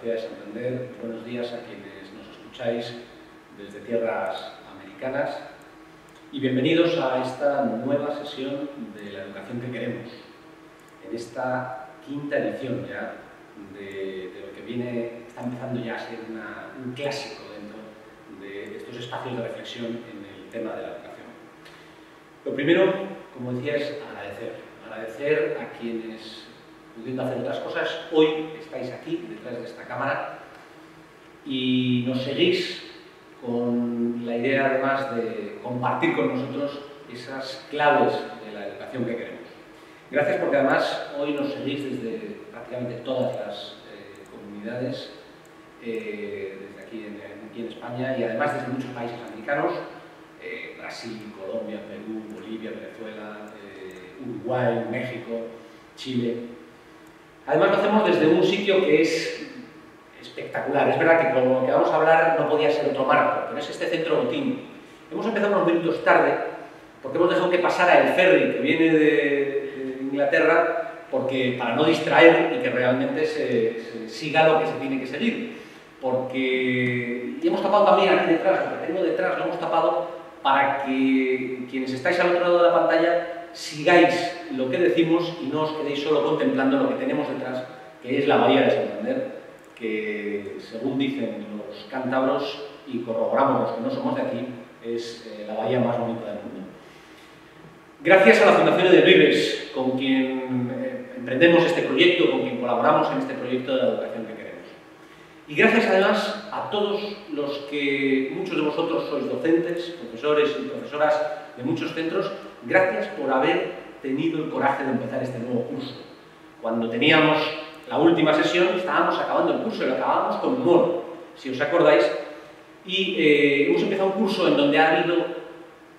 Ciudad de Santander. Buenos días a quienes nos escucháis desde tierras americanas y bienvenidos a esta nueva sesión de la educación que queremos, en esta quinta edición ya de lo que viene, está empezando ya a ser un clásico dentro de estos espacios de reflexión en el tema de la educación. Lo primero, como decía, es agradecer a quienes, pudiendo hacer otras cosas, hoy estáis aquí, detrás de esta cámara, y nos seguís con la idea, además, de compartir con nosotros esas claves de la educación que queremos. Gracias porque, además, hoy nos seguís desde prácticamente todas las comunidades, desde aquí en España, y además desde muchos países americanos, Brasil, Colombia, Perú, Bolivia, Venezuela, Uruguay, México, Chile. Además lo hacemos desde un sitio que es espectacular. Es verdad que con lo que vamos a hablar no podía ser otro marco, pero es este Centro Botín. Hemos empezado unos minutos tarde porque hemos dejado que pasara el ferry que viene de Inglaterra, porque, para no distraer y que realmente se siga lo que se tiene que seguir. Y hemos tapado también aquí detrás, lo que tengo detrás lo hemos tapado para que quienes estáis al otro lado de la pantalla sigáis lo que decimos y no os quedéis solo contemplando lo que tenemos detrás, que es la Bahía de Santander, que, según dicen los cántabros y corroboramos los que no somos de aquí, es la bahía más bonita del mundo. Gracias a la Fundación Edelvives, con quien emprendemos este proyecto, con quien colaboramos en este proyecto de la educación que queremos. Y gracias además a todos los que, muchos de vosotros sois docentes, profesores y profesoras de muchos centros, gracias por haber tenido el coraje de empezar este nuevo curso. Cuando teníamos la última sesión estábamos acabando el curso y lo acabábamos con humor, si os acordáis, y hemos empezado un curso en donde ha habido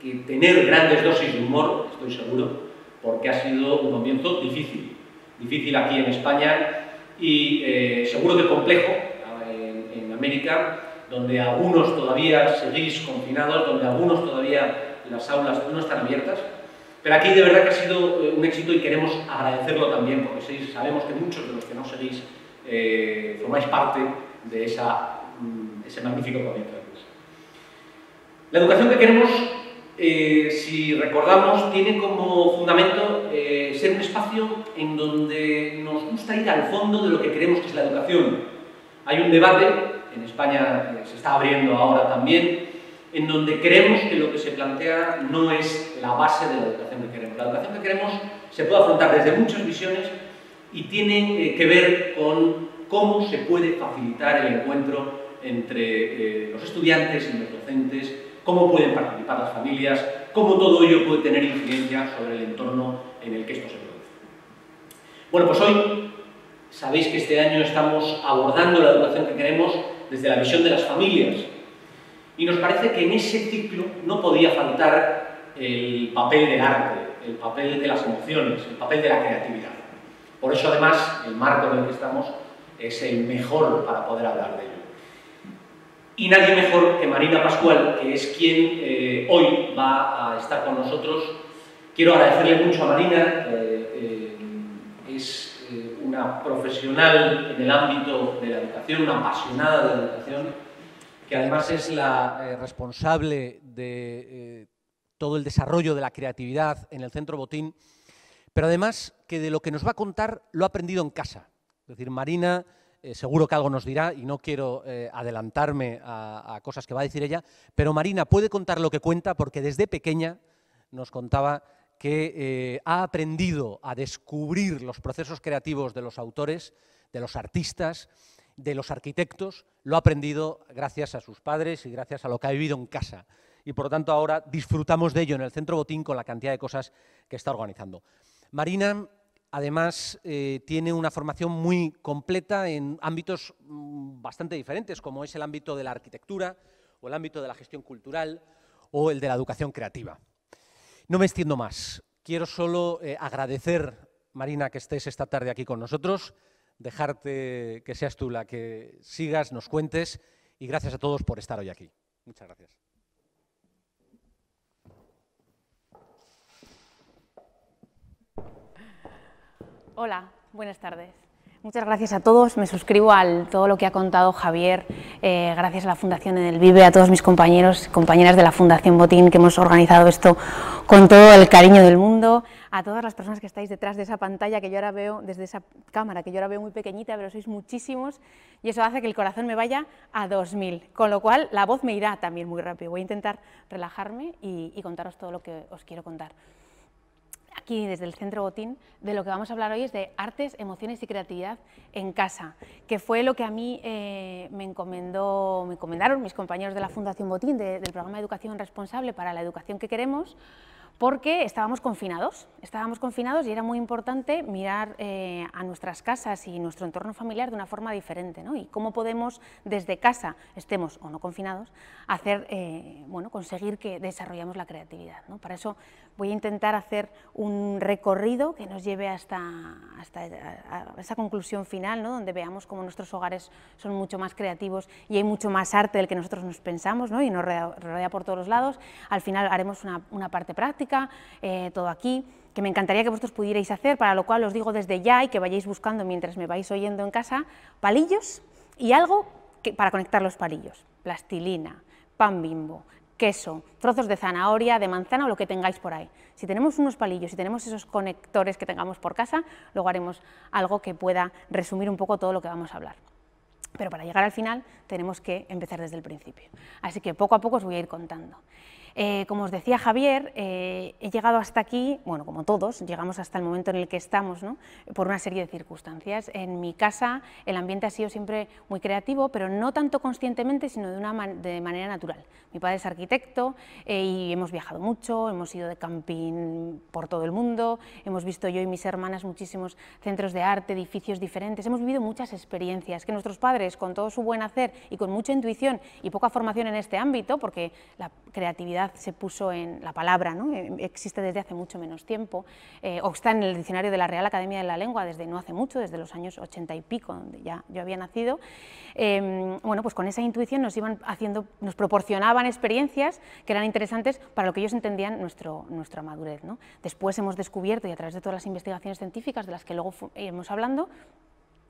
que tener grandes dosis de humor, estoy seguro, porque ha sido un comienzo difícil aquí en España y seguro que complejo en América, donde algunos todavía seguís confinados, donde algunos todavía las aulas no están abiertas, pero aquí de verdad que ha sido un éxito y queremos agradecerlo también, porque sabemos que muchos de los que no seguís formáis parte de ese magnífico comienzo del curso. La educación que queremos, si recordamos, tiene como fundamento ser un espacio en donde nos gusta ir al fondo de lo que queremos que es la educación. Hay un debate, en España se está abriendo ahora también, en donde creemos que lo que se plantea no es la base de la educación que queremos. La educación que queremos se puede afrontar desde muchas visiones y tiene que ver con cómo se puede facilitar el encuentro entre los estudiantes y los docentes, cómo pueden participar las familias, cómo todo ello puede tener incidencia sobre el entorno en el que esto se produce. Bueno, pues hoy sabéis que este año estamos abordando la educación que queremos desde la visión de las familias. Y nos parece que en ese ciclo no podía faltar el papel del arte, el papel de las emociones, el papel de la creatividad. Por eso, además, el marco en el que estamos es el mejor para poder hablar de ello. Y nadie mejor que Marina Pascual, que es quien hoy va a estar con nosotros. Quiero agradecerle mucho a Marina, es una profesional en el ámbito de la educación, una apasionada de la educación, que además es la responsable de todo el desarrollo de la creatividad en el Centro Botín, pero además que de lo que nos va a contar lo ha aprendido en casa. Es decir, Marina seguro que algo nos dirá y no quiero adelantarme a cosas que va a decir ella, pero Marina puede contar lo que cuenta porque desde pequeña nos contaba que ha aprendido a descubrir los procesos creativos de los autores, de los artistas, de los arquitectos, lo ha aprendido gracias a sus padres y gracias a lo que ha vivido en casa. Y por lo tanto ahora disfrutamos de ello en el Centro Botín con la cantidad de cosas que está organizando. Marina, además, tiene una formación muy completa en ámbitos bastante diferentes, como es el ámbito de la arquitectura, o el ámbito de la gestión cultural, o el de la educación creativa. No me extiendo más. Quiero solo agradecer, Marina, que estés esta tarde aquí con nosotros, dejarte que seas tú la que sigas, nos cuentes, y gracias a todos por estar hoy aquí. Muchas gracias. Hola, buenas tardes. Muchas gracias a todos, me suscribo a todo lo que ha contado Javier, gracias a la Fundación Edelvive, a todos mis compañeros y compañeras de la Fundación Botín, que hemos organizado esto con todo el cariño del mundo, a todas las personas que estáis detrás de esa pantalla que yo ahora veo, desde esa cámara que yo ahora veo muy pequeñita, pero sois muchísimos y eso hace que el corazón me vaya a 2000, con lo cual la voz me irá también muy rápido. Voy a intentar relajarme y contaros todo lo que os quiero contar. Aquí, desde el Centro Botín, de lo que vamos a hablar hoy es de artes, emociones y creatividad en casa, que fue lo que a mí me encomendaron mis compañeros de la Fundación Botín, del programa de Educación Responsable para la Educación que Queremos, porque estábamos confinados y era muy importante mirar a nuestras casas y nuestro entorno familiar de una forma diferente, ¿no? Y cómo podemos, desde casa, estemos o no confinados, hacer, conseguir que desarrollemos la creatividad, ¿no? Para eso voy a intentar hacer un recorrido que nos lleve hasta esa conclusión final, ¿no? Donde veamos cómo nuestros hogares son mucho más creativos y hay mucho más arte del que nosotros nos pensamos, ¿no? Y nos rodea por todos los lados. Al final haremos una parte práctica, todo aquí, que me encantaría que vosotros pudierais hacer, para lo cual os digo desde ya y que vayáis buscando mientras me vais oyendo en casa, palillos y algo para conectar los palillos, plastilina, pan Bimbo, queso, trozos de zanahoria, de manzana o lo que tengáis por ahí. Si tenemos unos palillos y tenemos esos conectores que tengamos por casa, luego haremos algo que pueda resumir un poco todo lo que vamos a hablar. Pero para llegar al final tenemos que empezar desde el principio. Así que poco a poco os voy a ir contando. Como os decía Javier, he llegado hasta aquí, bueno, como todos, llegamos hasta el momento en el que estamos, ¿no? Por una serie de circunstancias. En mi casa el ambiente ha sido siempre muy creativo, pero no tanto conscientemente, sino de manera natural. Mi padre es arquitecto y hemos viajado mucho, hemos ido de camping por todo el mundo, hemos visto yo y mis hermanas muchísimos centros de arte, edificios diferentes, hemos vivido muchas experiencias que nuestros padres, con todo su buen hacer y con mucha intuición y poca formación en este ámbito, porque la creatividad se puso en la palabra, ¿no? Existe desde hace mucho menos tiempo, o está en el diccionario de la Real Academia de la Lengua desde no hace mucho, desde los años 80 y pico, donde ya yo había nacido. Bueno, pues con esa intuición nos proporcionaban experiencias que eran interesantes para lo que ellos entendían nuestra madurez, ¿no? Después hemos descubierto, y a través de todas las investigaciones científicas de las que luego iremos hablando,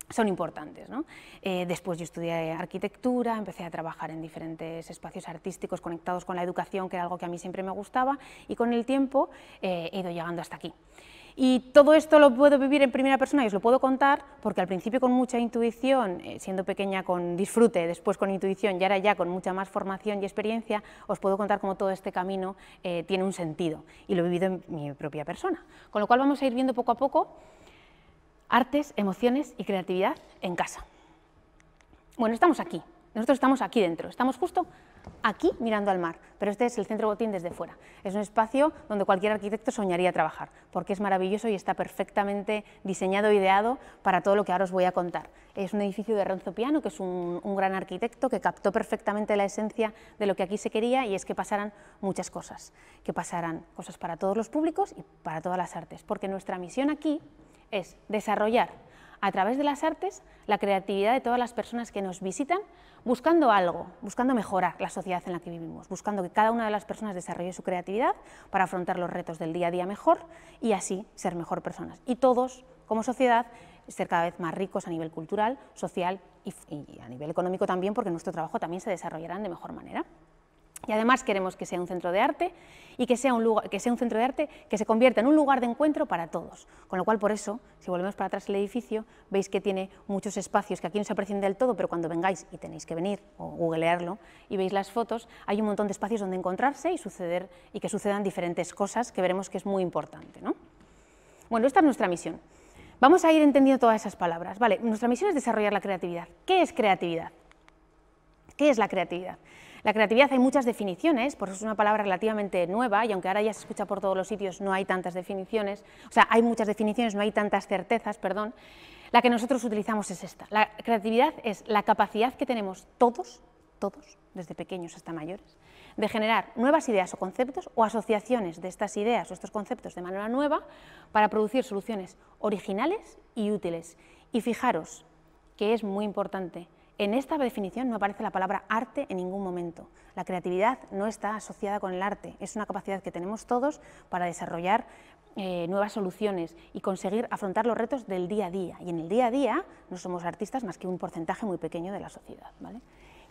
son importantes, ¿no? Después yo estudié arquitectura, empecé a trabajar en diferentes espacios artísticos conectados con la educación, que era algo que a mí siempre me gustaba, y con el tiempo he ido llegando hasta aquí. Y todo esto lo puedo vivir en primera persona y os lo puedo contar porque al principio con mucha intuición, siendo pequeña con disfrute, después con intuición y ahora ya con mucha más formación y experiencia, os puedo contar cómo todo este camino tiene un sentido y lo he vivido en mi propia persona. Con lo cual vamos a ir viendo poco a poco artes, emociones y creatividad en casa. Bueno, estamos aquí, nosotros estamos aquí dentro, estamos justo aquí mirando al mar, pero este es el Centro Botín desde fuera. Es un espacio donde cualquier arquitecto soñaría trabajar, porque es maravilloso y está perfectamente diseñado e ideado para todo lo que ahora os voy a contar. Es un edificio de Renzo Piano, que es un gran arquitecto que captó perfectamente la esencia de lo que aquí se quería, y es que pasaran muchas cosas, que pasaran cosas para todos los públicos y para todas las artes, porque nuestra misión aquí es desarrollar a través de las artes la creatividad de todas las personas que nos visitan, buscando algo, buscando mejorar la sociedad en la que vivimos, buscando que cada una de las personas desarrolle su creatividad para afrontar los retos del día a día mejor y así ser mejor personas. Y todos, como sociedad, ser cada vez más ricos a nivel cultural, social y a nivel económico también, porque nuestro trabajo también se desarrollará de mejor manera. Y además queremos que sea un centro de arte y que sea un centro de arte que se convierta en un lugar de encuentro para todos. Con lo cual, por eso, si volvemos para atrás el edificio, veis que tiene muchos espacios que aquí no se aprecian del todo, pero cuando vengáis, y tenéis que venir o googlearlo, y veis las fotos, hay un montón de espacios donde encontrarse y que sucedan diferentes cosas que veremos que es muy importante, ¿no? Bueno, esta es nuestra misión. Vamos a ir entendiendo todas esas palabras. Vale, nuestra misión es desarrollar la creatividad. ¿Qué es creatividad? ¿Qué es la creatividad? La creatividad hay muchas definiciones, por eso es una palabra relativamente nueva y aunque ahora ya se escucha por todos los sitios no hay tantas definiciones, o sea, hay muchas definiciones, no hay tantas certezas, perdón. La que nosotros utilizamos es esta. La creatividad es la capacidad que tenemos todos, desde pequeños hasta mayores, de generar nuevas ideas o conceptos o asociaciones de estas ideas o estos conceptos de manera nueva para producir soluciones originales y útiles. Y fijaros que es muy importante. En esta definición no aparece la palabra arte en ningún momento. La creatividad no está asociada con el arte, es una capacidad que tenemos todos para desarrollar nuevas soluciones y conseguir afrontar los retos del día a día. Y en el día a día no somos artistas más que un porcentaje muy pequeño de la sociedad, ¿vale?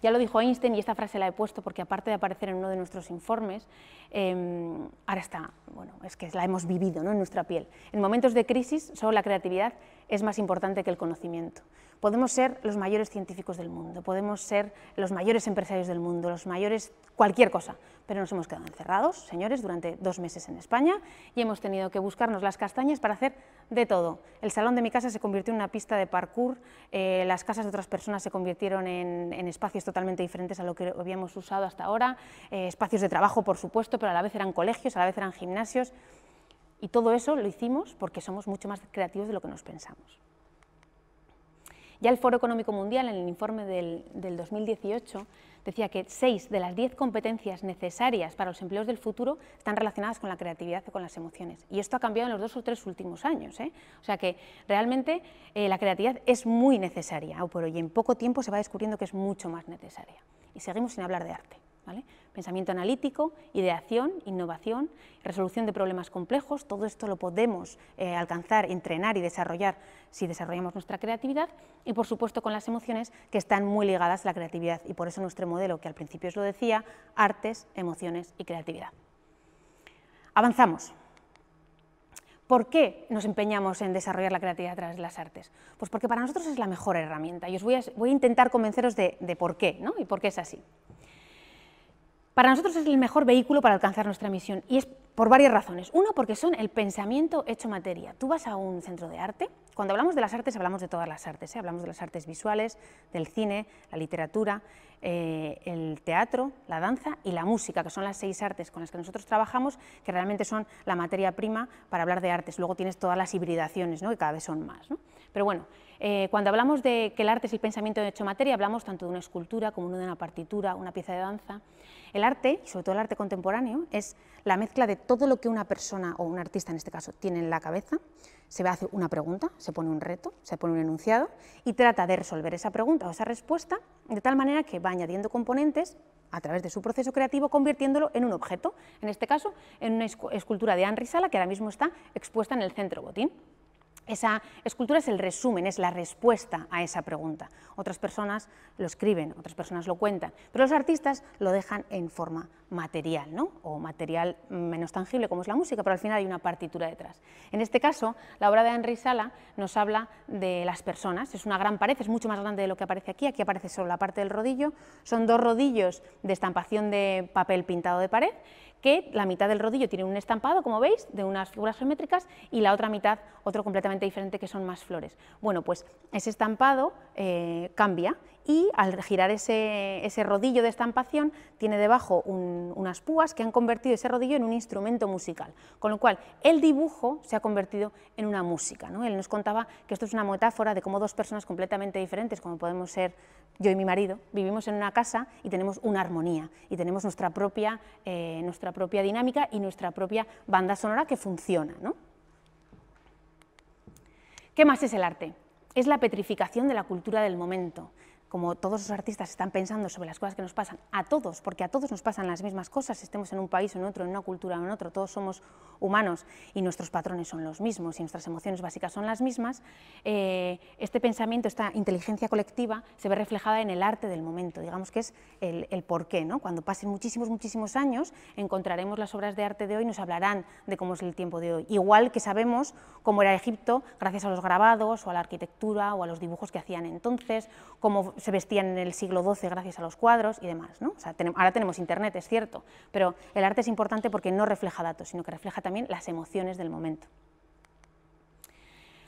Ya lo dijo Einstein, y esta frase la he puesto porque, aparte de aparecer en uno de nuestros informes, ahora está, bueno, es que la hemos vivido, ¿no?, en nuestra piel. En momentos de crisis, solo la creatividad es más importante que el conocimiento. Podemos ser los mayores científicos del mundo, podemos ser los mayores empresarios del mundo, los mayores cualquier cosa, pero nos hemos quedado encerrados, señores, durante 2 meses en España, y hemos tenido que buscarnos las castañas para hacer de todo. El salón de mi casa se convirtió en una pista de parkour, las casas de otras personas se convirtieron en espacios totalmente diferentes a lo que habíamos usado hasta ahora, espacios de trabajo, por supuesto, pero a la vez eran colegios, a la vez eran gimnasios, y todo eso lo hicimos porque somos mucho más creativos de lo que nos pensamos. Ya el Foro Económico Mundial, en el informe del 2018, decía que 6 de las 10 competencias necesarias para los empleos del futuro están relacionadas con la creatividad y con las emociones. Y esto ha cambiado en los 2 o 3 últimos años, ¿eh? O sea que realmente la creatividad es muy necesaria, pero y en poco tiempo se va descubriendo que es mucho más necesaria. Y seguimos sin hablar de arte, ¿vale? Pensamiento analítico, ideación, innovación, resolución de problemas complejos, todo esto lo podemos alcanzar, entrenar y desarrollar si desarrollamos nuestra creatividad, y por supuesto con las emociones, que están muy ligadas a la creatividad, y por eso nuestro modelo, que al principio os lo decía, artes, emociones y creatividad. Avanzamos. ¿Por qué nos empeñamos en desarrollar la creatividad a través de las artes? Pues porque para nosotros es la mejor herramienta, y os voy a intentar convenceros de por qué, ¿no?, y por qué es así. Para nosotros es el mejor vehículo para alcanzar nuestra misión, y es por varias razones. Uno, porque son el pensamiento hecho materia. Tú vas a un centro de arte, cuando hablamos de las artes hablamos de todas las artes, ¿eh? Hablamos de las artes visuales, del cine, la literatura, el teatro, la danza y la música, que son las 6 artes con las que nosotros trabajamos, que realmente son la materia prima para hablar de artes. Luego tienes todas las hibridaciones, ¿no?, que cada vez son más, ¿no? Pero bueno, cuando hablamos de que el arte es el pensamiento hecho materia, hablamos tanto de una escultura como de una partitura, una pieza de danza. El arte, y sobre todo el arte contemporáneo, es la mezcla de todo lo que una persona, o un artista en este caso, tiene en la cabeza. Se hace una pregunta, se pone un reto, se pone un enunciado y trata de resolver esa pregunta o esa respuesta de tal manera que va añadiendo componentes a través de su proceso creativo, convirtiéndolo en un objeto, en este caso en una escultura de Henri Sala, que ahora mismo está expuesta en el Centro Botín. Esa escultura es el resumen, es la respuesta a esa pregunta. Otras personas lo escriben, otras personas lo cuentan, pero los artistas lo dejan en forma material, ¿no?, o material menos tangible, como es la música, pero al final hay una partitura detrás. En este caso, la obra de Henri Sala nos habla de las personas. Es una gran pared, es mucho más grande de lo que aparece aquí. Aquí aparece solo la parte del rodillo. Son 2 rodillos de estampación de papel pintado de pared, que la mitad del rodillo tiene un estampado, como veis, de unas figuras geométricas, y la otra mitad otro completamente diferente, que son más flores. Bueno, pues ese estampado cambia, y al girar ese rodillo de estampación tiene debajo unas púas que han convertido ese rodillo en un instrumento musical, con lo cual el dibujo se ha convertido en una música, ¿no? Él nos contaba que esto es una metáfora de cómo 2 personas completamente diferentes, como podemos ser yo y mi marido, vivimos en una casa y tenemos una armonía, y tenemos nuestra propia dinámica y nuestra propia banda sonora que funciona, ¿no? ¿Qué más es el arte? Es la petrificación de la cultura del momento. Como todos los artistas están pensando sobre las cosas que nos pasan a todos, porque a todos nos pasan las mismas cosas, estemos en un país o en otro, en una cultura o en otro, todos somos humanos y nuestros patrones son los mismos y nuestras emociones básicas son las mismas, este pensamiento, esta inteligencia colectiva se ve reflejada en el arte del momento, digamos que es el porqué, ¿no? Cuando pasen muchísimos años, encontraremos las obras de arte de hoy, nos hablarán de cómo es el tiempo de hoy, igual que sabemos cómo era Egipto gracias a los grabados o a la arquitectura o a los dibujos que hacían entonces, cómo se vestían en el siglo XII gracias a los cuadros y demás, ¿no? O sea, ahora tenemos internet, es cierto, pero el arte es importante porque no refleja datos, sino que refleja también las emociones del momento.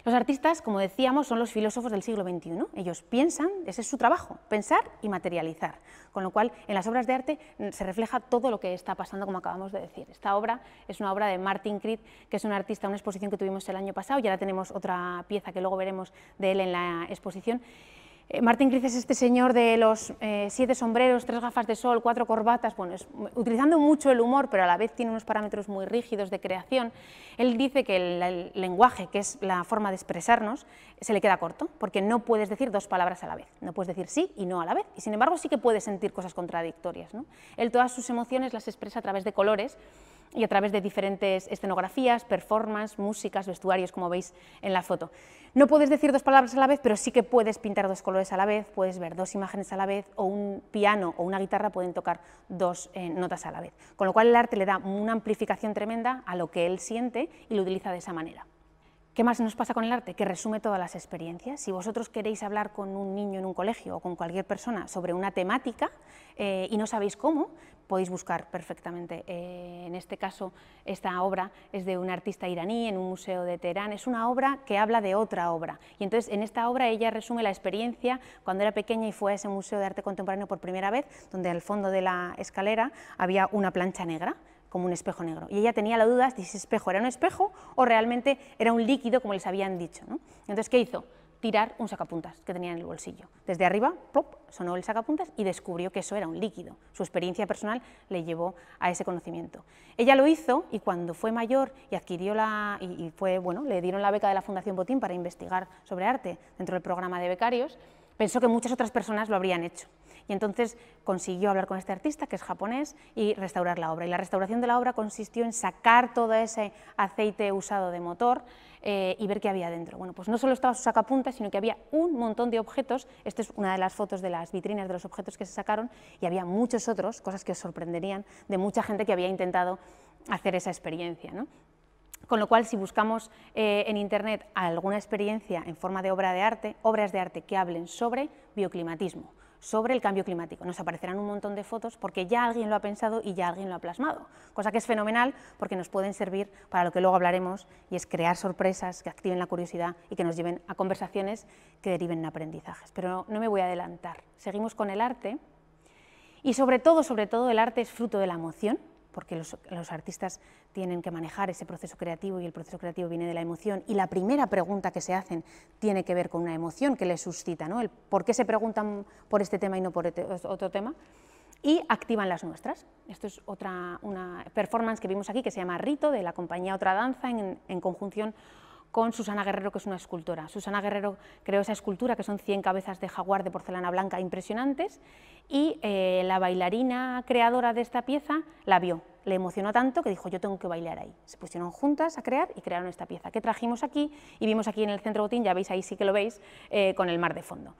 Los artistas, como decíamos, son los filósofos del siglo XXI. Ellos piensan, ese es su trabajo, pensar y materializar, con lo cual en las obras de arte se refleja todo lo que está pasando, como acabamos de decir. Esta obra es una obra de Martin Creed, que es un artista, una exposición que tuvimos el año pasado, y ahora tenemos otra pieza que luego veremos de él en la exposición. Martin Creed es este señor de los 7 sombreros, 3 gafas de sol, 4 corbatas, bueno, utilizando mucho el humor, pero a la vez tiene unos parámetros muy rígidos de creación. Él dice que el lenguaje, que es la forma de expresarnos, se le queda corto, porque no puedes decir 2 palabras a la vez, no puedes decir sí y no a la vez, y sin embargo sí que puedes sentir cosas contradictorias, ¿no? Él todas sus emociones las expresa a través de colores, y a través de diferentes escenografías, performances, músicas, vestuarios, como veis en la foto. No puedes decir dos palabras a la vez, pero sí que puedes pintar dos colores a la vez, puedes ver dos imágenes a la vez, o un piano o una guitarra pueden tocar dos notas a la vez. Con lo cual el arte le da una amplificación tremenda a lo que él siente y lo utiliza de esa manera. ¿Qué más nos pasa con el arte? Que resume todas las experiencias. Si vosotros queréis hablar con un niño en un colegio o con cualquier persona sobre una temática y no sabéis cómo, podéis buscar perfectamente. En este caso, esta obra es de una artista iraní en un museo de Teherán. Es una obra que habla de otra obra. Y entonces, en esta obra, ella resume la experiencia cuando era pequeña y fue a ese museo de arte contemporáneo por primera vez, donde al fondo de la escalera había una plancha negra, como un espejo negro, y ella tenía la duda de si ese espejo era un espejo o realmente era un líquido, como les habían dicho, ¿no? Entonces, ¿qué hizo? Tirar un sacapuntas que tenía en el bolsillo. Desde arriba, plop, sonó el sacapuntas y descubrió que eso era un líquido. Su experiencia personal le llevó a ese conocimiento. Ella lo hizo y cuando fue mayor y adquirió le dieron la beca de la Fundación Botín para investigar sobre arte dentro del programa de becarios, pensó que muchas otras personas lo habrían hecho. Y entonces consiguió hablar con este artista, que es japonés, y restaurar la obra. Y la restauración de la obra consistió en sacar todo ese aceite usado de motor y ver qué había dentro. Bueno, pues no solo estaba su sacapuntas, sino que había un montón de objetos. Esta es una de las fotos de las vitrinas de los objetos que se sacaron, y había muchos otros, cosas que os sorprenderían, de mucha gente que había intentado hacer esa experiencia, ¿no? Con lo cual, si buscamos en Internet alguna experiencia en forma de obra de arte, obras de arte que hablen sobre bioclimatismo, sobre el cambio climático, nos aparecerán un montón de fotos porque ya alguien lo ha pensado y ya alguien lo ha plasmado, cosa que es fenomenal porque nos pueden servir para lo que luego hablaremos, y es crear sorpresas que activen la curiosidad y que nos lleven a conversaciones que deriven en aprendizajes. Pero no me voy a adelantar, seguimos con el arte, y sobre todo el arte es fruto de la emoción, porque los artistas tienen que manejar ese proceso creativo y el proceso creativo viene de la emoción, y la primera pregunta que se hacen tiene que ver con una emoción que les suscita, ¿no? El por qué se preguntan por este tema y no por otro tema, y activan las nuestras. Esto es una performance que vimos aquí que se llama Rito, de la compañía Otra Danza, en conjunción con Susana Guerrero, que es una escultora. Susana Guerrero creó esa escultura, que son 100 cabezas de jaguar de porcelana blanca impresionantes, y la bailarina creadora de esta pieza la vio, le emocionó tanto que dijo: yo tengo que bailar ahí. Se pusieron juntas a crear y crearon esta pieza, que trajimos aquí y vimos aquí en el Centro Botín, ya veis, ahí sí que lo veis, con el mar de fondo.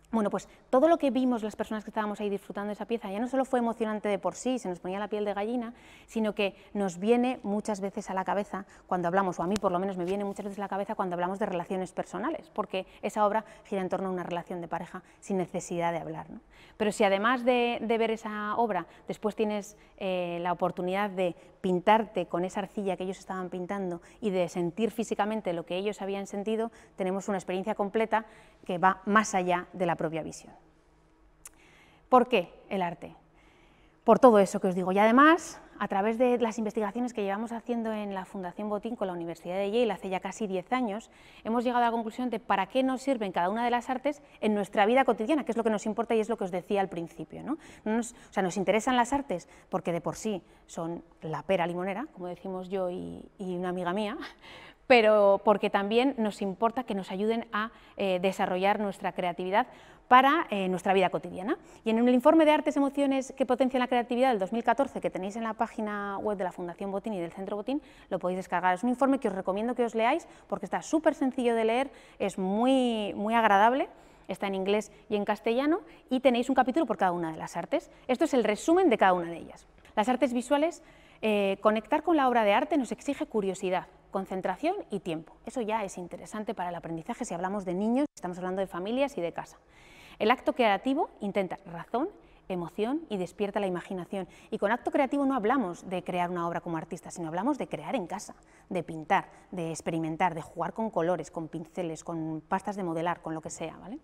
Bueno, pues todo lo que vimos las personas que estábamos ahí disfrutando de esa pieza ya no solo fue emocionante de por sí, se nos ponía la piel de gallina, sino que nos viene muchas veces a la cabeza cuando hablamos, o a mí por lo menos me viene muchas veces a la cabeza cuando hablamos de relaciones personales, porque esa obra gira en torno a una relación de pareja sin necesidad de hablar, ¿no? Pero si además de ver esa obra, después tienes la oportunidad de pintarte con esa arcilla que ellos estaban pintando y de sentir físicamente lo que ellos habían sentido, tenemos una experiencia completa que va más allá de la propia visión. ¿Por qué el arte? Por todo eso que os digo, y además, a través de las investigaciones que llevamos haciendo en la Fundación Botín con la Universidad de Yale hace ya casi 10 años, hemos llegado a la conclusión de para qué nos sirven cada una de las artes en nuestra vida cotidiana, que es lo que nos importa y es lo que os decía al principio, ¿no? Nos interesan las artes porque de por sí son la pera limonera, como decimos yo y una amiga mía, pero porque también nos importa que nos ayuden a desarrollar nuestra creatividad para nuestra vida cotidiana. Y en el informe de Artes y Emociones que potencian la creatividad del 2014, que tenéis en la página web de la Fundación Botín y del Centro Botín, lo podéis descargar. Es un informe que os recomiendo que os leáis porque está súper sencillo de leer, es muy agradable, está en inglés y en castellano, y tenéis un capítulo por cada una de las artes. Esto es el resumen de cada una de ellas. Las artes visuales, conectar con la obra de arte nos exige curiosidad, concentración y tiempo. Eso ya es interesante para el aprendizaje si hablamos de niños, estamos hablando de familias y de casa. El acto creativo intenta razón, emoción y despierta la imaginación. Y con acto creativo no hablamos de crear una obra como artista, sino hablamos de crear en casa, de pintar, de experimentar, de jugar con colores, con pinceles, con pastas de modelar, con lo que sea, ¿vale?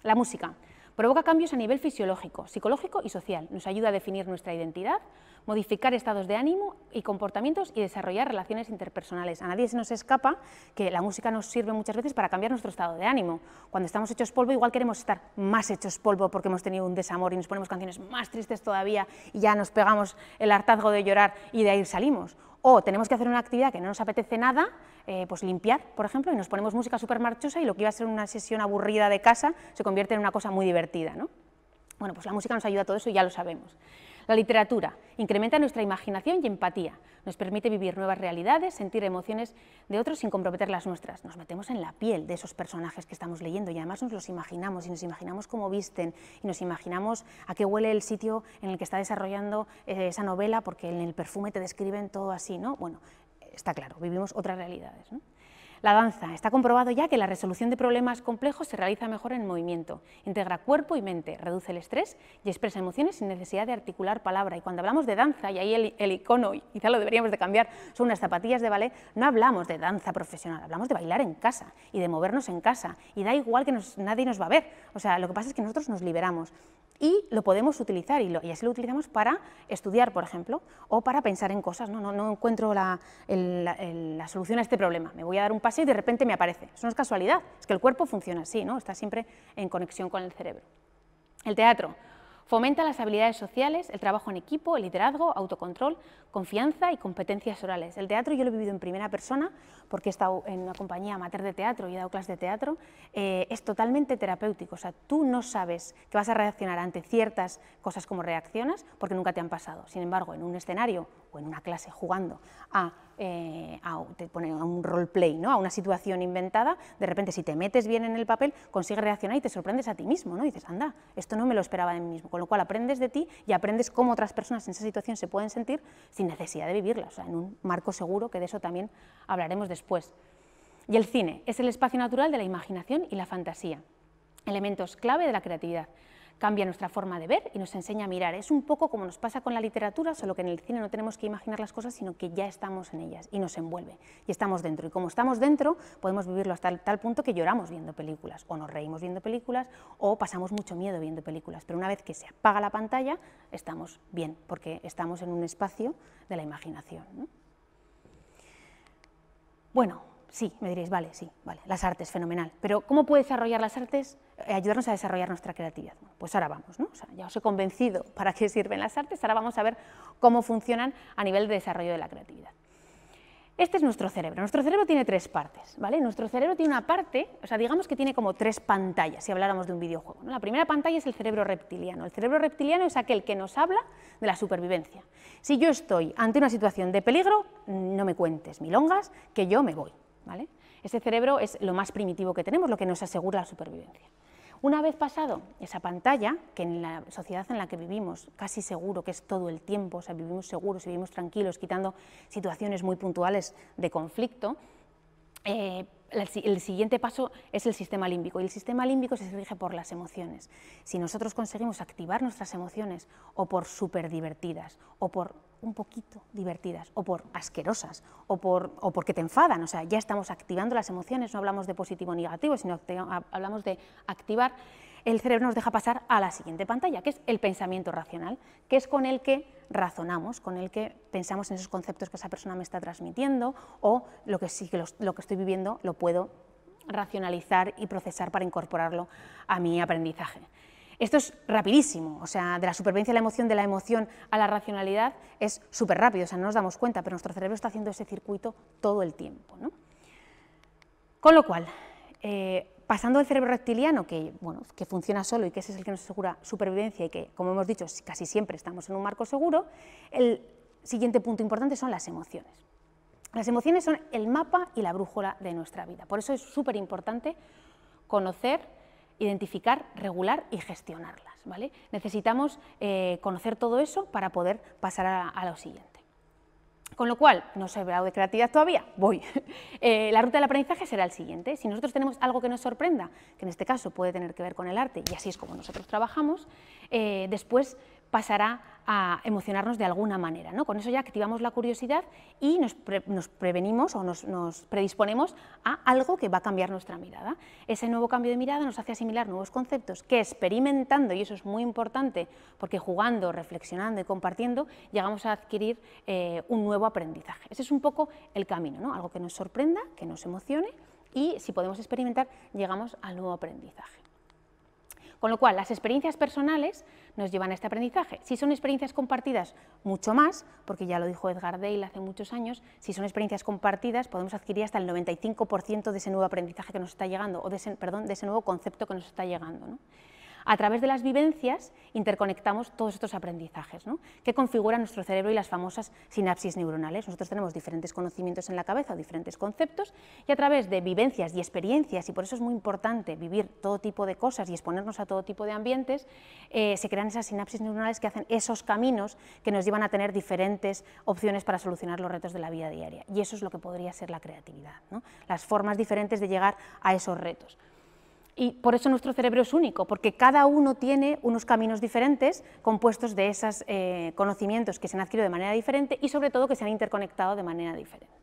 La música provoca cambios a nivel fisiológico, psicológico y social. Nos ayuda a definir nuestra identidad, modificar estados de ánimo y comportamientos y desarrollar relaciones interpersonales. A nadie se nos escapa que la música nos sirve muchas veces para cambiar nuestro estado de ánimo. Cuando estamos hechos polvo, igual queremos estar más hechos polvo porque hemos tenido un desamor y nos ponemos canciones más tristes todavía y ya nos pegamos el hartazgo de llorar y de ahí salimos. O tenemos que hacer una actividad que no nos apetece nada, pues limpiar, por ejemplo, y nos ponemos música súper marchosa y lo que iba a ser una sesión aburrida de casa se convierte en una cosa muy divertida, ¿no? Bueno, pues la música nos ayuda a todo eso y ya lo sabemos. La literatura incrementa nuestra imaginación y empatía, nos permite vivir nuevas realidades, sentir emociones de otros sin comprometer las nuestras. Nos metemos en la piel de esos personajes que estamos leyendo y además nos los imaginamos y nos imaginamos cómo visten y nos imaginamos a qué huele el sitio en el que está desarrollando esa novela, porque en el perfume te describen todo así, ¿no? Bueno, está claro, vivimos otras realidades, ¿no? La danza. Está comprobado ya que la resolución de problemas complejos se realiza mejor en movimiento, integra cuerpo y mente, reduce el estrés y expresa emociones sin necesidad de articular palabra. Y cuando hablamos de danza, y ahí el icono, y quizá lo deberíamos de cambiar, son unas zapatillas de ballet, no hablamos de danza profesional, hablamos de bailar en casa y de movernos en casa, y da igual que nadie nos va a ver, o sea, lo que pasa es que nosotros nos liberamos. Y lo podemos utilizar, y así lo utilizamos para estudiar, por ejemplo, o para pensar en cosas, no encuentro la solución a este problema, me voy a dar un paseo y de repente me aparece. Eso no es casualidad, es que el cuerpo funciona así, ¿no? Está siempre en conexión con el cerebro. El teatro fomenta las habilidades sociales, el trabajo en equipo, el liderazgo, autocontrol, confianza y competencias orales. El teatro yo lo he vivido en primera persona porque he estado en una compañía amateur de teatro y he dado clases de teatro. Es totalmente terapéutico, o sea, tú no sabes que vas a reaccionar ante ciertas cosas como reaccionas porque nunca te han pasado. Sin embargo, en un escenario o en una clase jugando te pone a un roleplay, ¿no? A una situación inventada, de repente si te metes bien en el papel consigues reaccionar y te sorprendes a ti mismo, ¿no? Y dices, anda, esto no me lo esperaba de mí mismo, con lo cual aprendes de ti y aprendes cómo otras personas en esa situación se pueden sentir sin necesidad de vivirla, o sea, en un marco seguro, que de eso también hablaremos después. Y el cine es el espacio natural de la imaginación y la fantasía, elementos clave de la creatividad. Cambia nuestra forma de ver y nos enseña a mirar. Es un poco como nos pasa con la literatura, solo que en el cine no tenemos que imaginar las cosas, sino que ya estamos en ellas y nos envuelve. Y estamos dentro. Y como estamos dentro, podemos vivirlo hasta tal punto que lloramos viendo películas, o nos reímos viendo películas, o pasamos mucho miedo viendo películas. Pero una vez que se apaga la pantalla, estamos bien, porque estamos en un espacio de la imaginación, ¿no? Bueno, sí, me diréis, vale, sí, vale, las artes, fenomenal, pero ¿cómo puede desarrollar las artes, ayudarnos a desarrollar nuestra creatividad? Bueno, pues ahora vamos, ¿no? O sea, ya os he convencido para qué sirven las artes, ahora vamos a ver cómo funcionan a nivel de desarrollo de la creatividad. Este es nuestro cerebro tiene tres partes, ¿vale? Nuestro cerebro tiene una parte, o sea, digamos que tiene como tres pantallas, si habláramos de un videojuego, ¿no? La primera pantalla es el cerebro reptiliano. El cerebro reptiliano es aquel que nos habla de la supervivencia. Si yo estoy ante una situación de peligro, no me cuentes milongas, que yo me voy, ¿vale? Ese cerebro es lo más primitivo que tenemos, lo que nos asegura la supervivencia. Una vez pasado esa pantalla, que en la sociedad en la que vivimos, casi seguro que es todo el tiempo, o sea, vivimos seguros y vivimos tranquilos, quitando situaciones muy puntuales de conflicto, el siguiente paso es el sistema límbico, y el sistema límbico se rige por las emociones. Si nosotros conseguimos activar nuestras emociones, o por súper divertidas, o por un poquito divertidas, o por asquerosas, o porque te enfadan, o sea, ya estamos activando las emociones, no hablamos de positivo o negativo, sino hablamos de activar, el cerebro nos deja pasar a la siguiente pantalla, que es el pensamiento racional, que es con el que razonamos, con el que pensamos en esos conceptos que esa persona me está transmitiendo, o lo que estoy viviendo lo puedo racionalizar y procesar para incorporarlo a mi aprendizaje. Esto es rapidísimo, o sea, de la supervivencia de la emoción a la racionalidad es súper rápido, o sea, no nos damos cuenta, pero nuestro cerebro está haciendo ese circuito todo el tiempo, ¿no? Con lo cual, pasando del cerebro reptiliano, que funciona solo y que ese es el que nos asegura supervivencia y que, como hemos dicho, casi siempre estamos en un marco seguro, el siguiente punto importante son las emociones. Las emociones son el mapa y la brújula de nuestra vida, por eso es súper importante conocer, identificar, regular y gestionarlas, ¿vale? Necesitamos conocer todo eso para poder pasar a lo siguiente. Con lo cual, no os he hablado de creatividad todavía, voy. La ruta del aprendizaje será el siguiente. Si nosotros tenemos algo que nos sorprenda, que en este caso puede tener que ver con el arte, y así es como nosotros trabajamos, después pasará a emocionarnos de alguna manera, ¿no? Con eso ya activamos la curiosidad y nos prevenimos o nos predisponemos a algo que va a cambiar nuestra mirada. Ese nuevo cambio de mirada nos hace asimilar nuevos conceptos que experimentando, y eso es muy importante porque jugando, reflexionando y compartiendo, llegamos a adquirir un nuevo aprendizaje. Ese es un poco el camino, ¿no? Algo que nos sorprenda, que nos emocione y si podemos experimentar, llegamos al nuevo aprendizaje. Con lo cual, las experiencias personales nos llevan a este aprendizaje. Si son experiencias compartidas, mucho más, porque ya lo dijo Edgar Dale hace muchos años, si son experiencias compartidas podemos adquirir hasta el 95% de ese nuevo aprendizaje que nos está llegando, o de ese nuevo concepto que nos está llegando, ¿no? A través de las vivencias interconectamos todos estos aprendizajes, ¿no?, que configuran nuestro cerebro y las famosas sinapsis neuronales. Nosotros tenemos diferentes conocimientos en la cabeza, o diferentes conceptos, y a través de vivencias y experiencias, y por eso es muy importante vivir todo tipo de cosas y exponernos a todo tipo de ambientes, se crean esas sinapsis neuronales que hacen esos caminos que nos llevan a tener diferentes opciones para solucionar los retos de la vida diaria. Y eso es lo que podría ser la creatividad, ¿no?, las formas diferentes de llegar a esos retos. Y por eso nuestro cerebro es único, porque cada uno tiene unos caminos diferentes compuestos de esos conocimientos que se han adquirido de manera diferente y sobre todo que se han interconectado de manera diferente.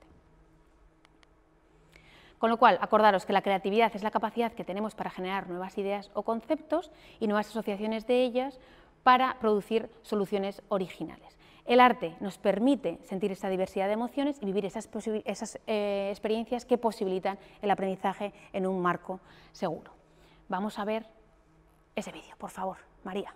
Con lo cual, acordaros que la creatividad es la capacidad que tenemos para generar nuevas ideas o conceptos y nuevas asociaciones de ellas para producir soluciones originales. El arte nos permite sentir esa diversidad de emociones y vivir esas experiencias que posibilitan el aprendizaje en un marco seguro. Vamos a ver ese vídeo, por favor, María.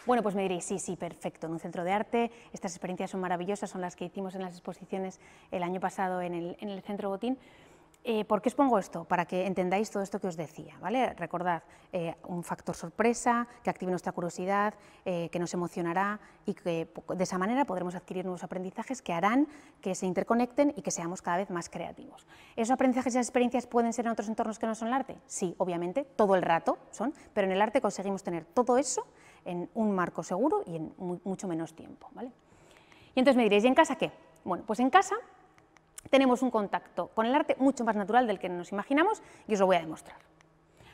Bueno, pues me diréis, sí, perfecto, en un centro de arte, estas experiencias son maravillosas, son las que hicimos en las exposiciones el año pasado en el Centro Botín. ¿Por qué os pongo esto? Para que entendáis todo esto que os decía, ¿vale? Recordad, un factor sorpresa, que active nuestra curiosidad, que nos emocionará y que de esa manera podremos adquirir nuevos aprendizajes que harán que se interconecten y que seamos cada vez más creativos. ¿Esos aprendizajes y esas experiencias pueden ser en otros entornos que no son el arte? Sí, obviamente, todo el rato son, pero en el arte conseguimos tener todo eso en un marco seguro y en mucho menos tiempo, ¿vale? Y entonces me diréis, ¿y en casa qué? Bueno, pues en casa tenemos un contacto con el arte mucho más natural del que nos imaginamos y os lo voy a demostrar.